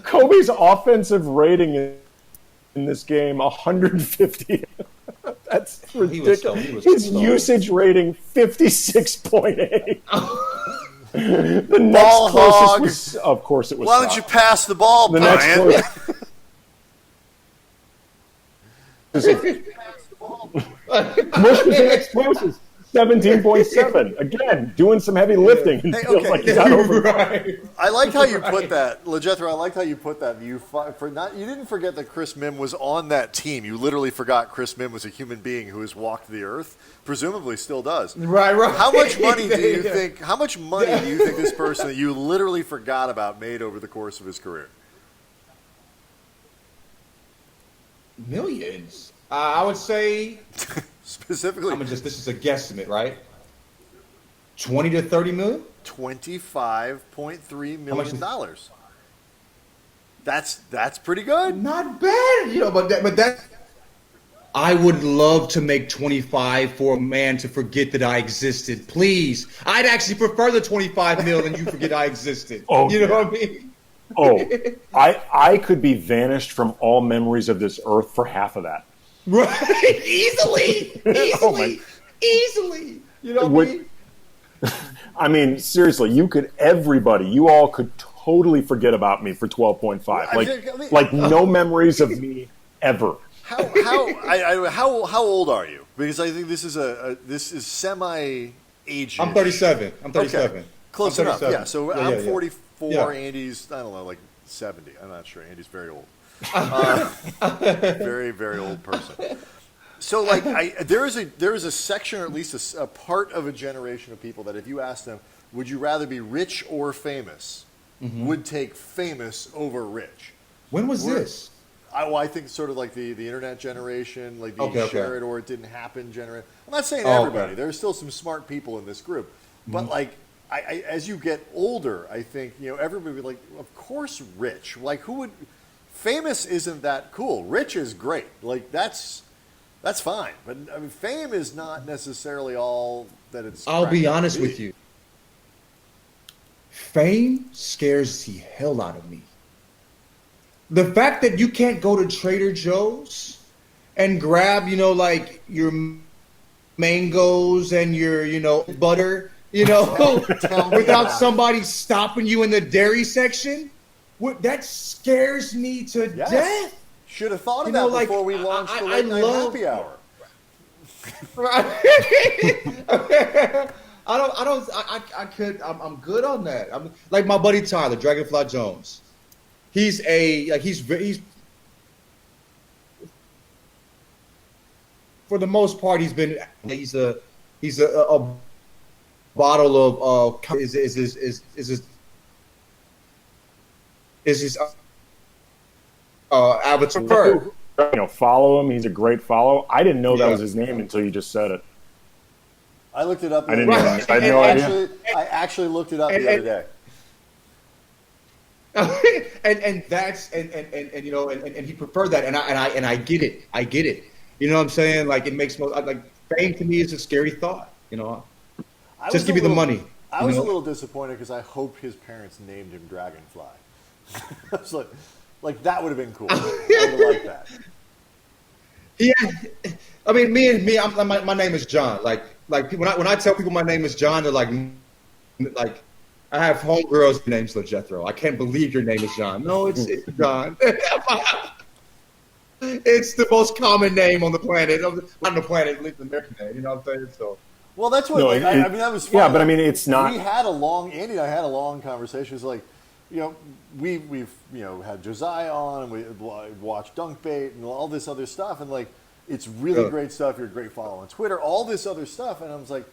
Kobe's offensive rating in this game, 150. That's ridiculous. His usage rating, 56.8. The next closest was, of course, it was. Why don't you pass the ball, the Brian? Mush was in explosives, 17.7. Again, doing some heavy lifting. And feels like he's out over. Right. I liked how you put that, LaJethro. I liked how you put that. You didn't forget that Chris Mim was on that team. You literally forgot Chris Mim was a human being who has walked the earth, presumably still does. Right. How much money do you think? How much money do you think this person that you literally forgot about made over the course of his career? Millions. I would say. Specifically, this is a guesstimate, right? 20 to 30 million. $25.3 million. That's pretty good. Not bad, but I would love to make 25 for a man to forget that I existed. Please. I'd actually prefer the 25 mil than you forget I existed. Oh, you know what I mean? Oh, I could be vanished from all memories of this earth for half of that. Right? Easily. Easily. You know what I mean? I mean, seriously, you all could totally forget about me for 12.5. Like no memories of me ever. How old are you? Because I think this is semi-age. I'm 37. Okay. Close enough. Yeah. So I'm 44. Yeah. Andy's, I don't know, like 70. I'm not sure. Andy's very old. Very, very old person. So, like, there is a section, or at least a part of a generation of people that if you ask them, would you rather be rich or famous, would take famous over rich. When was this? I think sort of like the internet generation, like the share it or it didn't happen generation. I'm not saying everybody. Okay. There's still some smart people in this group. But, like, as you get older, I think, everybody would be like, of course rich. Like, who would... Famous isn't that cool. Rich is great. Like, that's fine. But, I mean, fame is not necessarily all that it's... I'll be honest with you. Fame scares the hell out of me. The fact that you can't go to Trader Joe's and grab, like your mangoes and your, butter, without somebody stopping you in the dairy section, that scares me to death. Should have thought of that before we launched the late night happy hour. I'm good on that. I'm like my buddy Tyler, Dragonfly Jones. He's for the most part he's a bottle of is his avatar. Follow him. He's a great follow. I didn't know that was his name until you just said it. I looked it up. I had no idea. I actually looked it up the other day. and he preferred that, and I get it. You know what I'm saying? Like, it makes fame to me is a scary thought. Just give me the money. I was a little disappointed because I hoped his parents named him Dragonfly. I was like that would have been cool. I would have liked that. Yeah, I mean, my name is John. Like when I tell people my name is John, they're like I have homegirls names LaJethro. I can't believe your name is John. No, it's John. It's the most common name on the planet. Not on the planet, at least the American name. You know what I'm saying? So. Well, that's what. That was fun. Yeah, but I mean, it's not. Andy and I had a long conversation. It's like, we've had Josiah on, and we watched Dunkbait and all this other stuff, and like, it's really great stuff. You're a great follow on Twitter, all this other stuff, and I was like,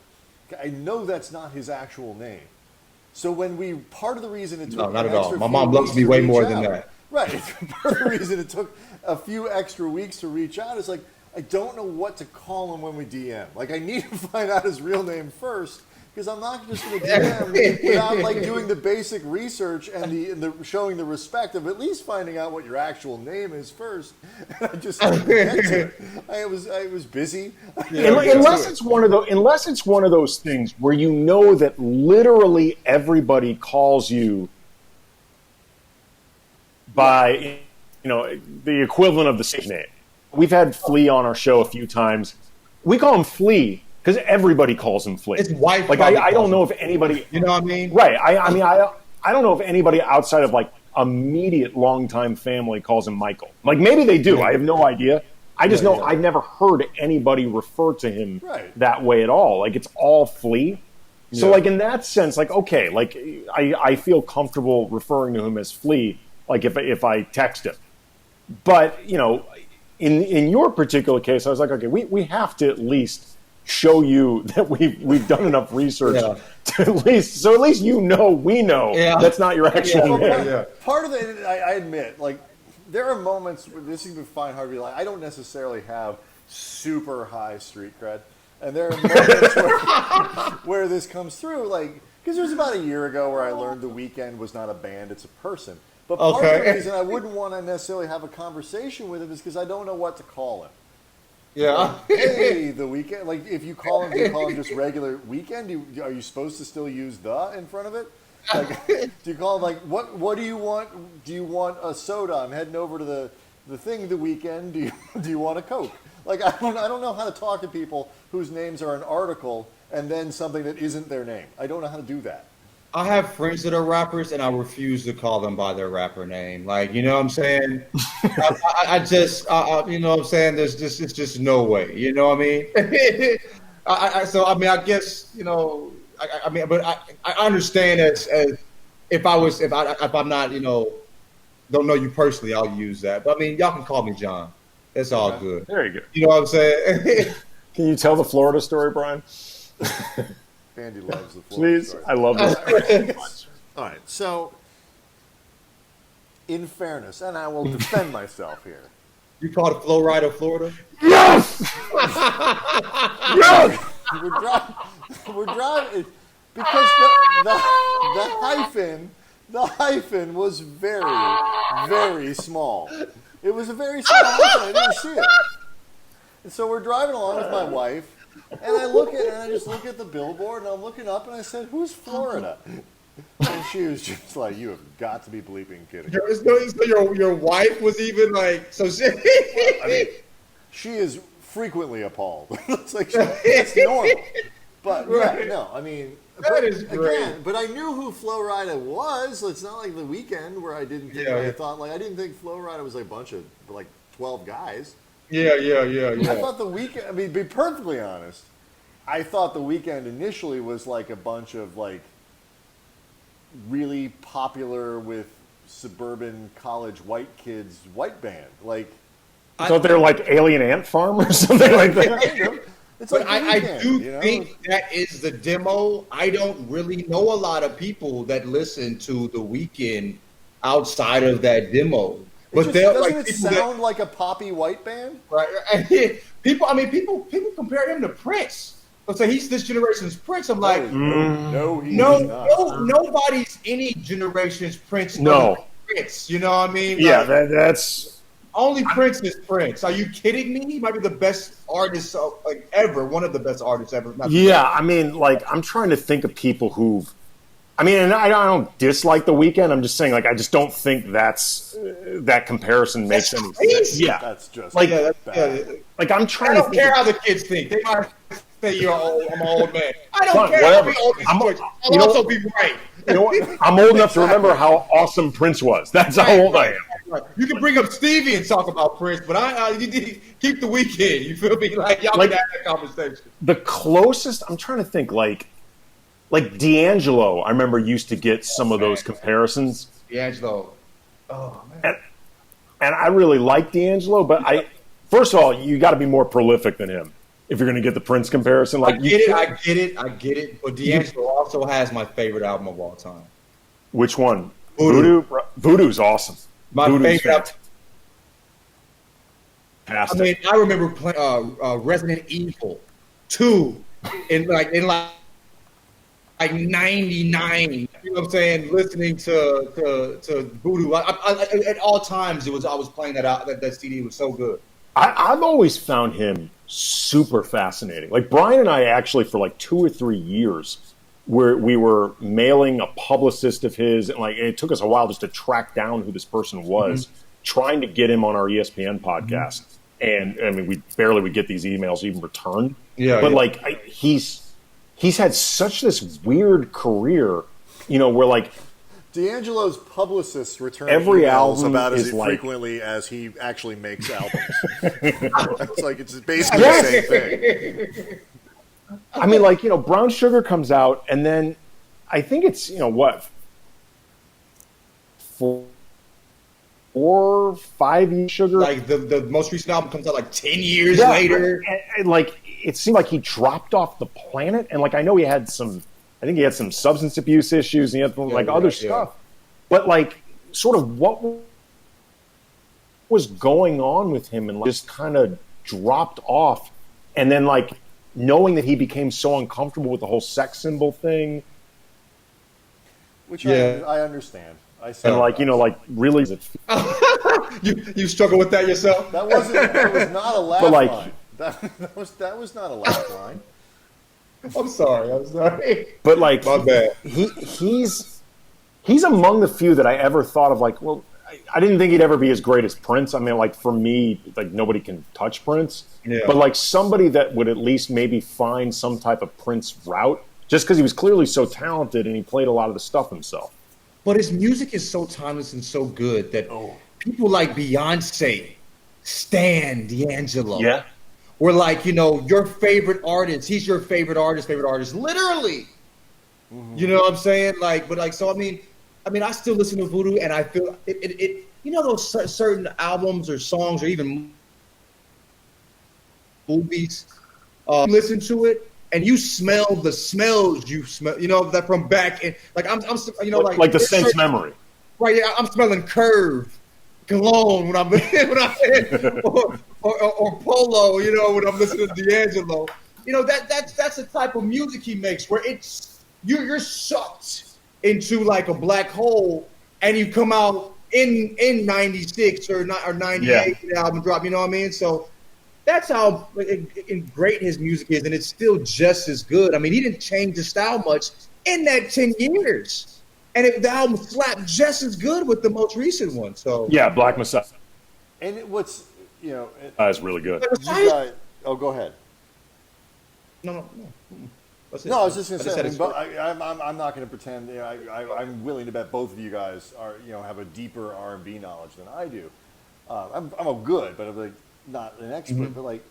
I know that's not his actual name. So part of the reason it took not at all. My mom loves me way more than that. Right. Part of the reason it took a few extra weeks to reach out is like, I don't know what to call him when we DM. Like, I need to find out his real name first, because I'm not just going to DM without like doing the basic research and the showing the respect of at least finding out what your actual name is first. And I just didn't get to it. I was busy. Unless it's one of those things where that literally everybody calls you by the equivalent of the same name. We've had Flea on our show a few times. We call him Flea because everybody calls him Flea. His wife. Like I don't know if anybody. You know what I mean? Right. I don't know if anybody outside of like immediate longtime family calls him Michael. Like maybe they do. I have no idea. I just know I've never heard anybody refer to him that way at all. Like it's all Flea. So like in that sense, like okay, like I feel comfortable referring to him as Flea. Like if I text him, but in your particular case, I was like, okay, we have to at least show you that we've done enough research to at least we know that's not your actual name. Part of it, I admit, like there are moments where this is fine hard to be like, I don't necessarily have super high street cred, and there are moments where this comes through, like because it was about a year ago where I learned The Weeknd was not a band, it's a person. But part of the reason I wouldn't want to necessarily have a conversation with him is because I don't know what to call him. Yeah. Hey, the weekend. Like, if you call him, do you call him just regular weekend? Are you supposed to still use the in front of it? Like, do you call him like what do you want? Do you want a soda? I'm heading over to the thing the weekend. Do you want a Coke? Like, I don't know how to talk to people whose names are an article and then something that isn't their name. I don't know how to do that. I have friends that are rappers, and I refuse to call them by their rapper name. Like, you know what I'm saying? I just, you know what I'm saying? It's just no way. You know what I mean? I guess, you know, but I understand as if I'm not, you know, don't know you personally, I'll use that. But I mean, y'all can call me John. It's all good. There you go. You know what I'm saying? Can you tell the Florida story, Brian? Andy loves the Florida Please, story. I love this. All right, so in fairness, and I will defend myself here. You call it Flow Rider, Florida? Yes! Yes! We're driving because the hyphen was very, very small. It was a very small hyphen. I didn't see it. And so we're driving along with my wife, and I just look at the billboard, and I'm looking up, and I said, "Who's Florida?" And she was just like, "You have got to be bleeping kidding." So your wife was even like, so she. I mean, she is frequently appalled. It's like it's normal. But Right. yeah, no, I mean, That is great. again, but I knew who Flo Rida was. It's not like the weekend where I didn't think. Yeah, I yeah. thought like I didn't think Flo Rida was like a bunch of like 12 guys. Yeah. I thought the weekend. I mean, to be perfectly honest, I thought the weekend initially was like a bunch of like really popular with suburban college white kids white band. Like, So they're like Alien Ant Farm or something like that? kind of. It's But like the I Weeknd, do you know? think that is the demo. I don't really know a lot of people that listen to The Weeknd outside of that demo. But Just, they're doesn't like it people sound like a poppy white band? right? People, I mean, people compare him to Prince. They'll say he's this generation's Prince. I'm like, No, he's no, not. nobody's any generation's Prince. No. other than Prince. You know what I mean? Yeah, Like, that's. only Prince is Prince. Are you kidding me? He might be the best artist like ever. One of the best artists ever. Not the Yeah, I mean, like, I'm trying to think of people who've. I mean, and I don't dislike The Weeknd. I'm just saying, like, I just don't think that comparison makes any sense. crazy. Yeah, That's just Like- Yeah, bad. like I'm I trying to don't think. care how the kids think. They might say you're old. I'm an old man. I don't Fine, care. whatever. I'll be old. I'll you know also what? be right. You know what? I'm old enough to remember how awesome Prince was. That's how old I am. Right. You can bring up Stevie and talk about Prince, but you need to keep The Weeknd. You feel me? Like y'all Like- can have that conversation. The closest I'm trying to think, like D'Angelo, I remember used to get some of those comparisons, D'Angelo. Oh man. and I really like D'Angelo. But first of all, you got to be more prolific than him if you're going to get the Prince comparison. Like, I get it. But D'Angelo also has my favorite album of all time. which one? Voodoo. Voodoo's awesome. My Voodoo's favorite. I fantastic. mean, I remember playing Resident Evil 2 in like 99. You know what I'm saying? Listening to Voodoo. At all times, I was playing that out. That CD was so good. I've always found him super fascinating. Like, Brian and I actually, for like 2 or 3 years, where we were mailing a publicist of his, and like it took us a while just to track down who this person was, trying to get him on our ESPN podcast. And I mean, we barely would get these emails even returned. Yeah, but yeah. like he's had such this weird career, you know, where like D'Angelo's publicists return Every emails album about as is like- frequently as he actually makes albums. It's like it's basically the same thing. I mean, like, you know, Brown Sugar comes out, and then I think it's, you know, what, 4 or 5 years Sugar. Like the most recent album comes out like 10 years Yeah, later. and, like, it seemed like he dropped off the planet, and like I know he had some substance abuse issues, and he had other stuff. But like, sort of what was going on with him, and like, just kind of dropped off, and then like knowing that he became so uncomfortable with the whole sex symbol thing, Which Yeah. I understand. I and said like, you know, like really, You struggle with that yourself? that was not a laugh But, like- line. That was not a laugh line. I'm sorry. But like, My bad. He's among the few that I ever thought of. Like, well, I didn't think he'd ever be as great as Prince. I mean, like for me, like nobody can touch Prince. Yeah. But like somebody that would at least maybe find some type of Prince route, just because he was clearly so talented and he played a lot of the stuff himself. But his music is so timeless and so good that people like Beyonce, Stan D'Angelo. Yeah. Or like, your favorite artist. He's your favorite artist, literally. Mm-hmm. You know what I'm saying? Like, but like, so I mean, I still listen to Voodoo, and I feel it those certain albums or songs or even movies. Listen to it, and you smell the smells you smell. That from back in, like I'm like the Sense memory. Right? Yeah, I'm smelling Curve cologne when I'm or Polo, when I'm listening to D'Angelo. That's the type of music he makes where it's you're sucked into like a black hole, and you come out in 96 or 98 the album drop. You know what I mean? So that's how great his music is, and it's still just as good. I mean, he didn't change the style much in that 10 years. And the album slapped just as good with the most recent one. So yeah, Black Messiah. And it's it's really good. Go ahead. No. No, I was just going to say. I'm not going to pretend. I'm willing to bet both of you guys are have a deeper R&B knowledge than I do. I'm a good, but I'm like not an expert. Mm-hmm. But like,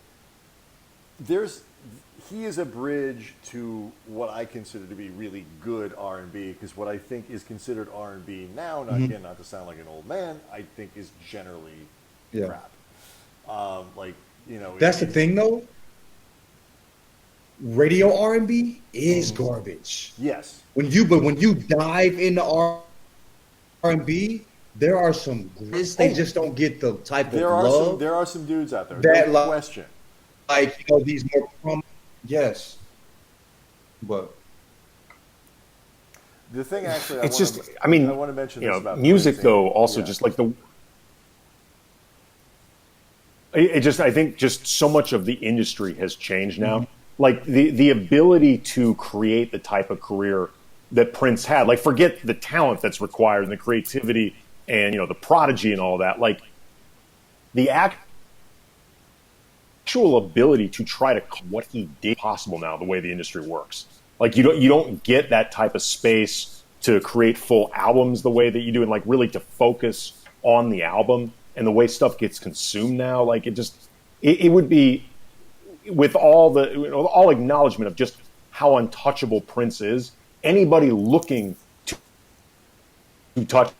he is a bridge to what I consider to be really good R&B, because what I think is considered R&B now, and again, not to sound like an old man, I think is generally crap. That's the thing, though. Radio R&B is garbage. Yes. When you dive into R&B, there are some. They just don't get the type of love. There are some dudes out there. That no question. Like these more. Yes, but the thing actually, I want to mention this about music though. Also, just like I think just so much of the industry has changed now. Mm-hmm. Like the ability to create the type of career that Prince had. Like, forget the talent that's required and the creativity and the prodigy and all that. Like the actual ability to try to what he did possible now, the way the industry works. Like you don't get that type of space to create full albums the way that you do, and like really to focus on the album and the way stuff gets consumed now. Like it would be, with all acknowledgement of just how untouchable Prince is, anybody looking to touch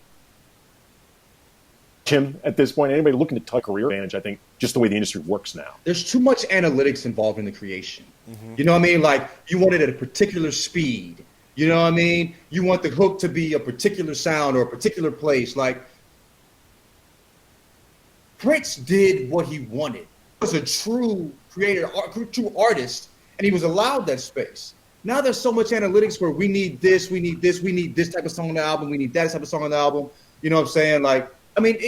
him at this point, anybody looking to touch career advantage, I think just the way the industry works now. There's too much analytics involved in the creation. Mm-hmm. You know what I mean? Like, you want it at a particular speed. You know what I mean? You want the hook to be a particular sound or a particular place. Like, Prince did what he wanted. He was a true creator, true artist, and he was allowed that space. Now there's so much analytics where we need this type of song on the album, we need that type of song on the album. You know what I'm saying? Like, I mean,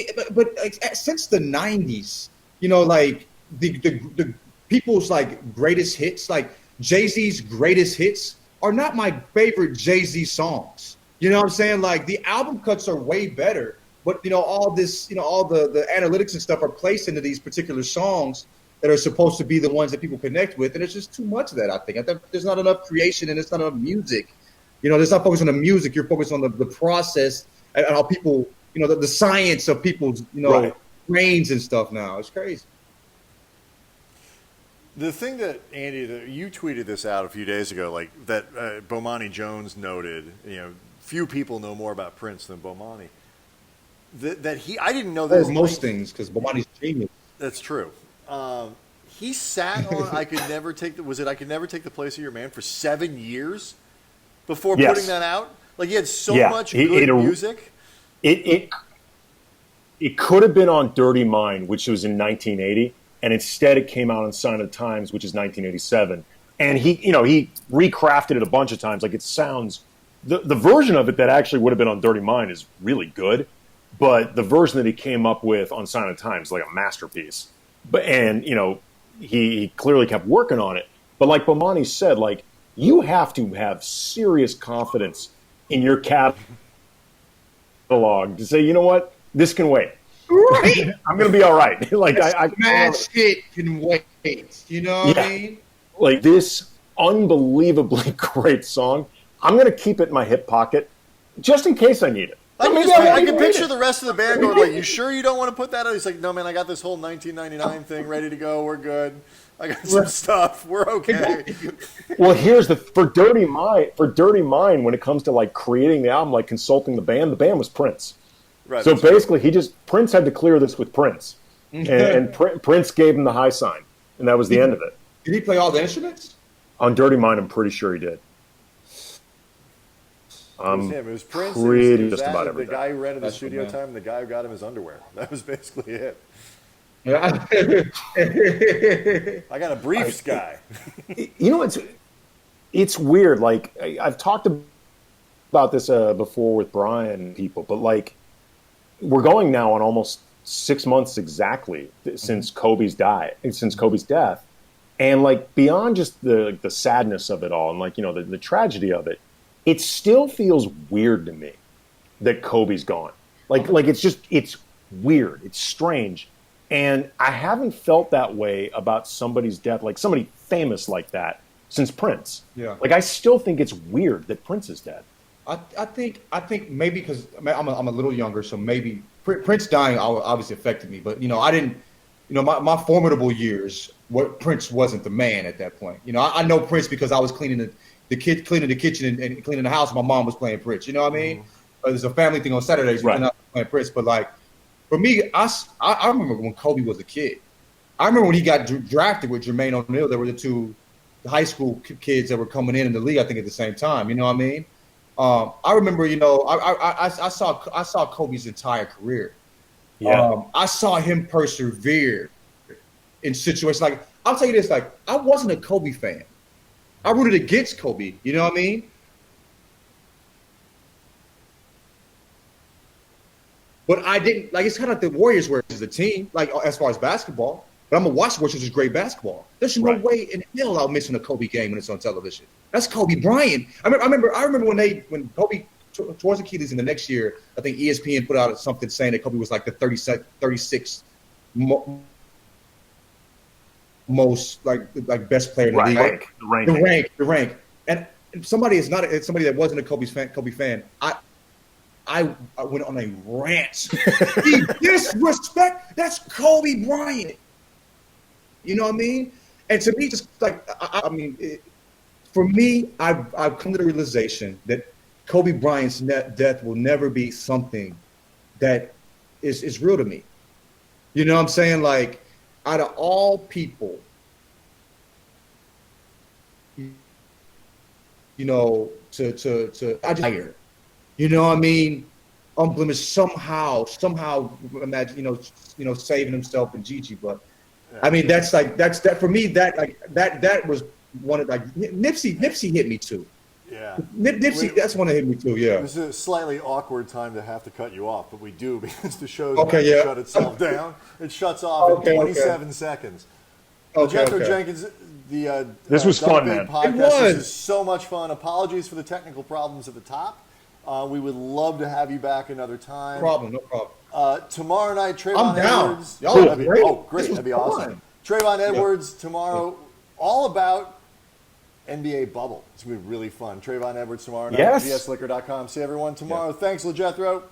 since the 90s, like the people's like greatest hits, like Jay-Z's greatest hits are not my favorite Jay-Z songs. You know what I'm saying? Like, the album cuts are way better, but all this, all the analytics and stuff are placed into these particular songs that are supposed to be the ones that people connect with, and it's just too much of that. I think there's not enough creation and it's not enough music. There's not focused on the music. You're focused on the process and how people. The science of people's, brains and stuff now. It's crazy. The thing that, Andy, you tweeted this out a few days ago, like that Bomani Jones noted, few people know more about Prince than Bomani. I didn't know that. Most things, because Bomani's genius. That's true. He sat on I Could Never Take the Place of Your Man for 7 years before putting that out? Like, he had so much good music. It could have been on Dirty Mind, which was in 1980, and instead it came out on Sign of the Times, which is 1987. And he recrafted it a bunch of times. Like, it sounds the version of it that actually would have been on Dirty Mind is really good, but the version that he came up with on Sign of the Times is like a masterpiece. he clearly kept working on it. But like Bomani said, like, you have to have serious confidence in your catalog to say, you know what, this can wait. Right. I'm going to be all right. Like, I smash hit can wait. You know what I mean? Like, this unbelievably great song, I'm going to keep it in my hip pocket just in case I need it. I can picture the rest of the band going, like, you sure you don't want to put that on? He's like, no, man, I got this whole 1999 thing ready to go. We're good. I got some stuff. We're okay. Well, here's for Dirty Mind, when it comes to, like, creating the album, like, consulting the band was Prince. Right. So basically, Prince had to clear this with Prince. And Prince gave him the high sign. And that was the end of it. Did he play all the instruments? On Dirty Mind, I'm pretty sure he did. It was him. It was Prince. Pretty it was just that, about the everything. guy who rented the That's studio the man. time, the guy who got him his underwear. That was basically it. Yeah. I got a briefs guy. You know, it's weird. Like, I've talked about this before with Brian and people, but, like, we're going now on almost 6 months exactly since Kobe's death. And, like, beyond just the sadness of it all and, like, you know, the tragedy of it, it still feels weird to me that Kobe's gone. Like it's weird. It's strange. And I haven't felt that way about somebody's death, like somebody famous like that, since Prince. Yeah. Like, I still think it's weird that Prince is dead. I think maybe because I'm a little younger, so maybe Prince dying obviously affected me. But, you know, I didn't, you know, my formidable years, Prince wasn't the man at that point. You know, I know Prince because I was cleaning the kitchen and cleaning the house. My mom was playing Prince. You know what I mean? There's a family thing on Saturdays. Right. We're not playing Prince, but, like, for me, I remember when Kobe was a kid. I remember when he got drafted with Jermaine O'Neal. There were the two high school kids that were coming in the league, I think, at the same time. You know what I mean? I remember, you know, I saw Kobe's entire career. Yeah. I saw him persevere in situations. Like, I'll tell you this, like, I wasn't a Kobe fan. I rooted against Kobe. You know what I mean? But I didn't, like, it's kind of like the Warriors were as a team, like, as far as basketball. But I'm going to watch the Warriors, which is great basketball. There's no way in hell I'm missing a Kobe game when it's on television. That's Kobe Bryant. I remember when Kobe towards Achilles in the next year, I think ESPN put out something saying that Kobe was like the 36th most like best player in the league. The rank. And somebody that wasn't a Kobe fan. I went on a rant. He disrespect. That's Kobe Bryant. You know what I mean? And to me, just like for me, I've come to the realization that Kobe Bryant's death will never be something that is real to me. You know what I'm saying? Like, out of all people, you know, I just, you know what I mean? Unblemished somehow imagine, you know, saving himself and Gigi, but I mean, that's for me, that was one of, like, Nipsey hit me too. Yeah. Nipsey, that's one that hit me too, yeah. It was a slightly awkward time to have to cut you off, but we do because the show's shut itself down. It shuts off in 27 seconds. LaJethro Jenkins, this was fun, Dunkbait man. podcast. It was. This is so much fun. Apologies for the technical problems at the top. We would love to have you back another time. No problem. Tomorrow night, Trayvon I'm down. Edwards. Y'all are great. Oh, great. That'd be awesome. Trayvon Edwards tomorrow, all about NBA bubble. It's going to be really fun. Trayvon Edwards tomorrow night. Yes. VSLiquor.com. See everyone tomorrow. Thanks, LaJethro.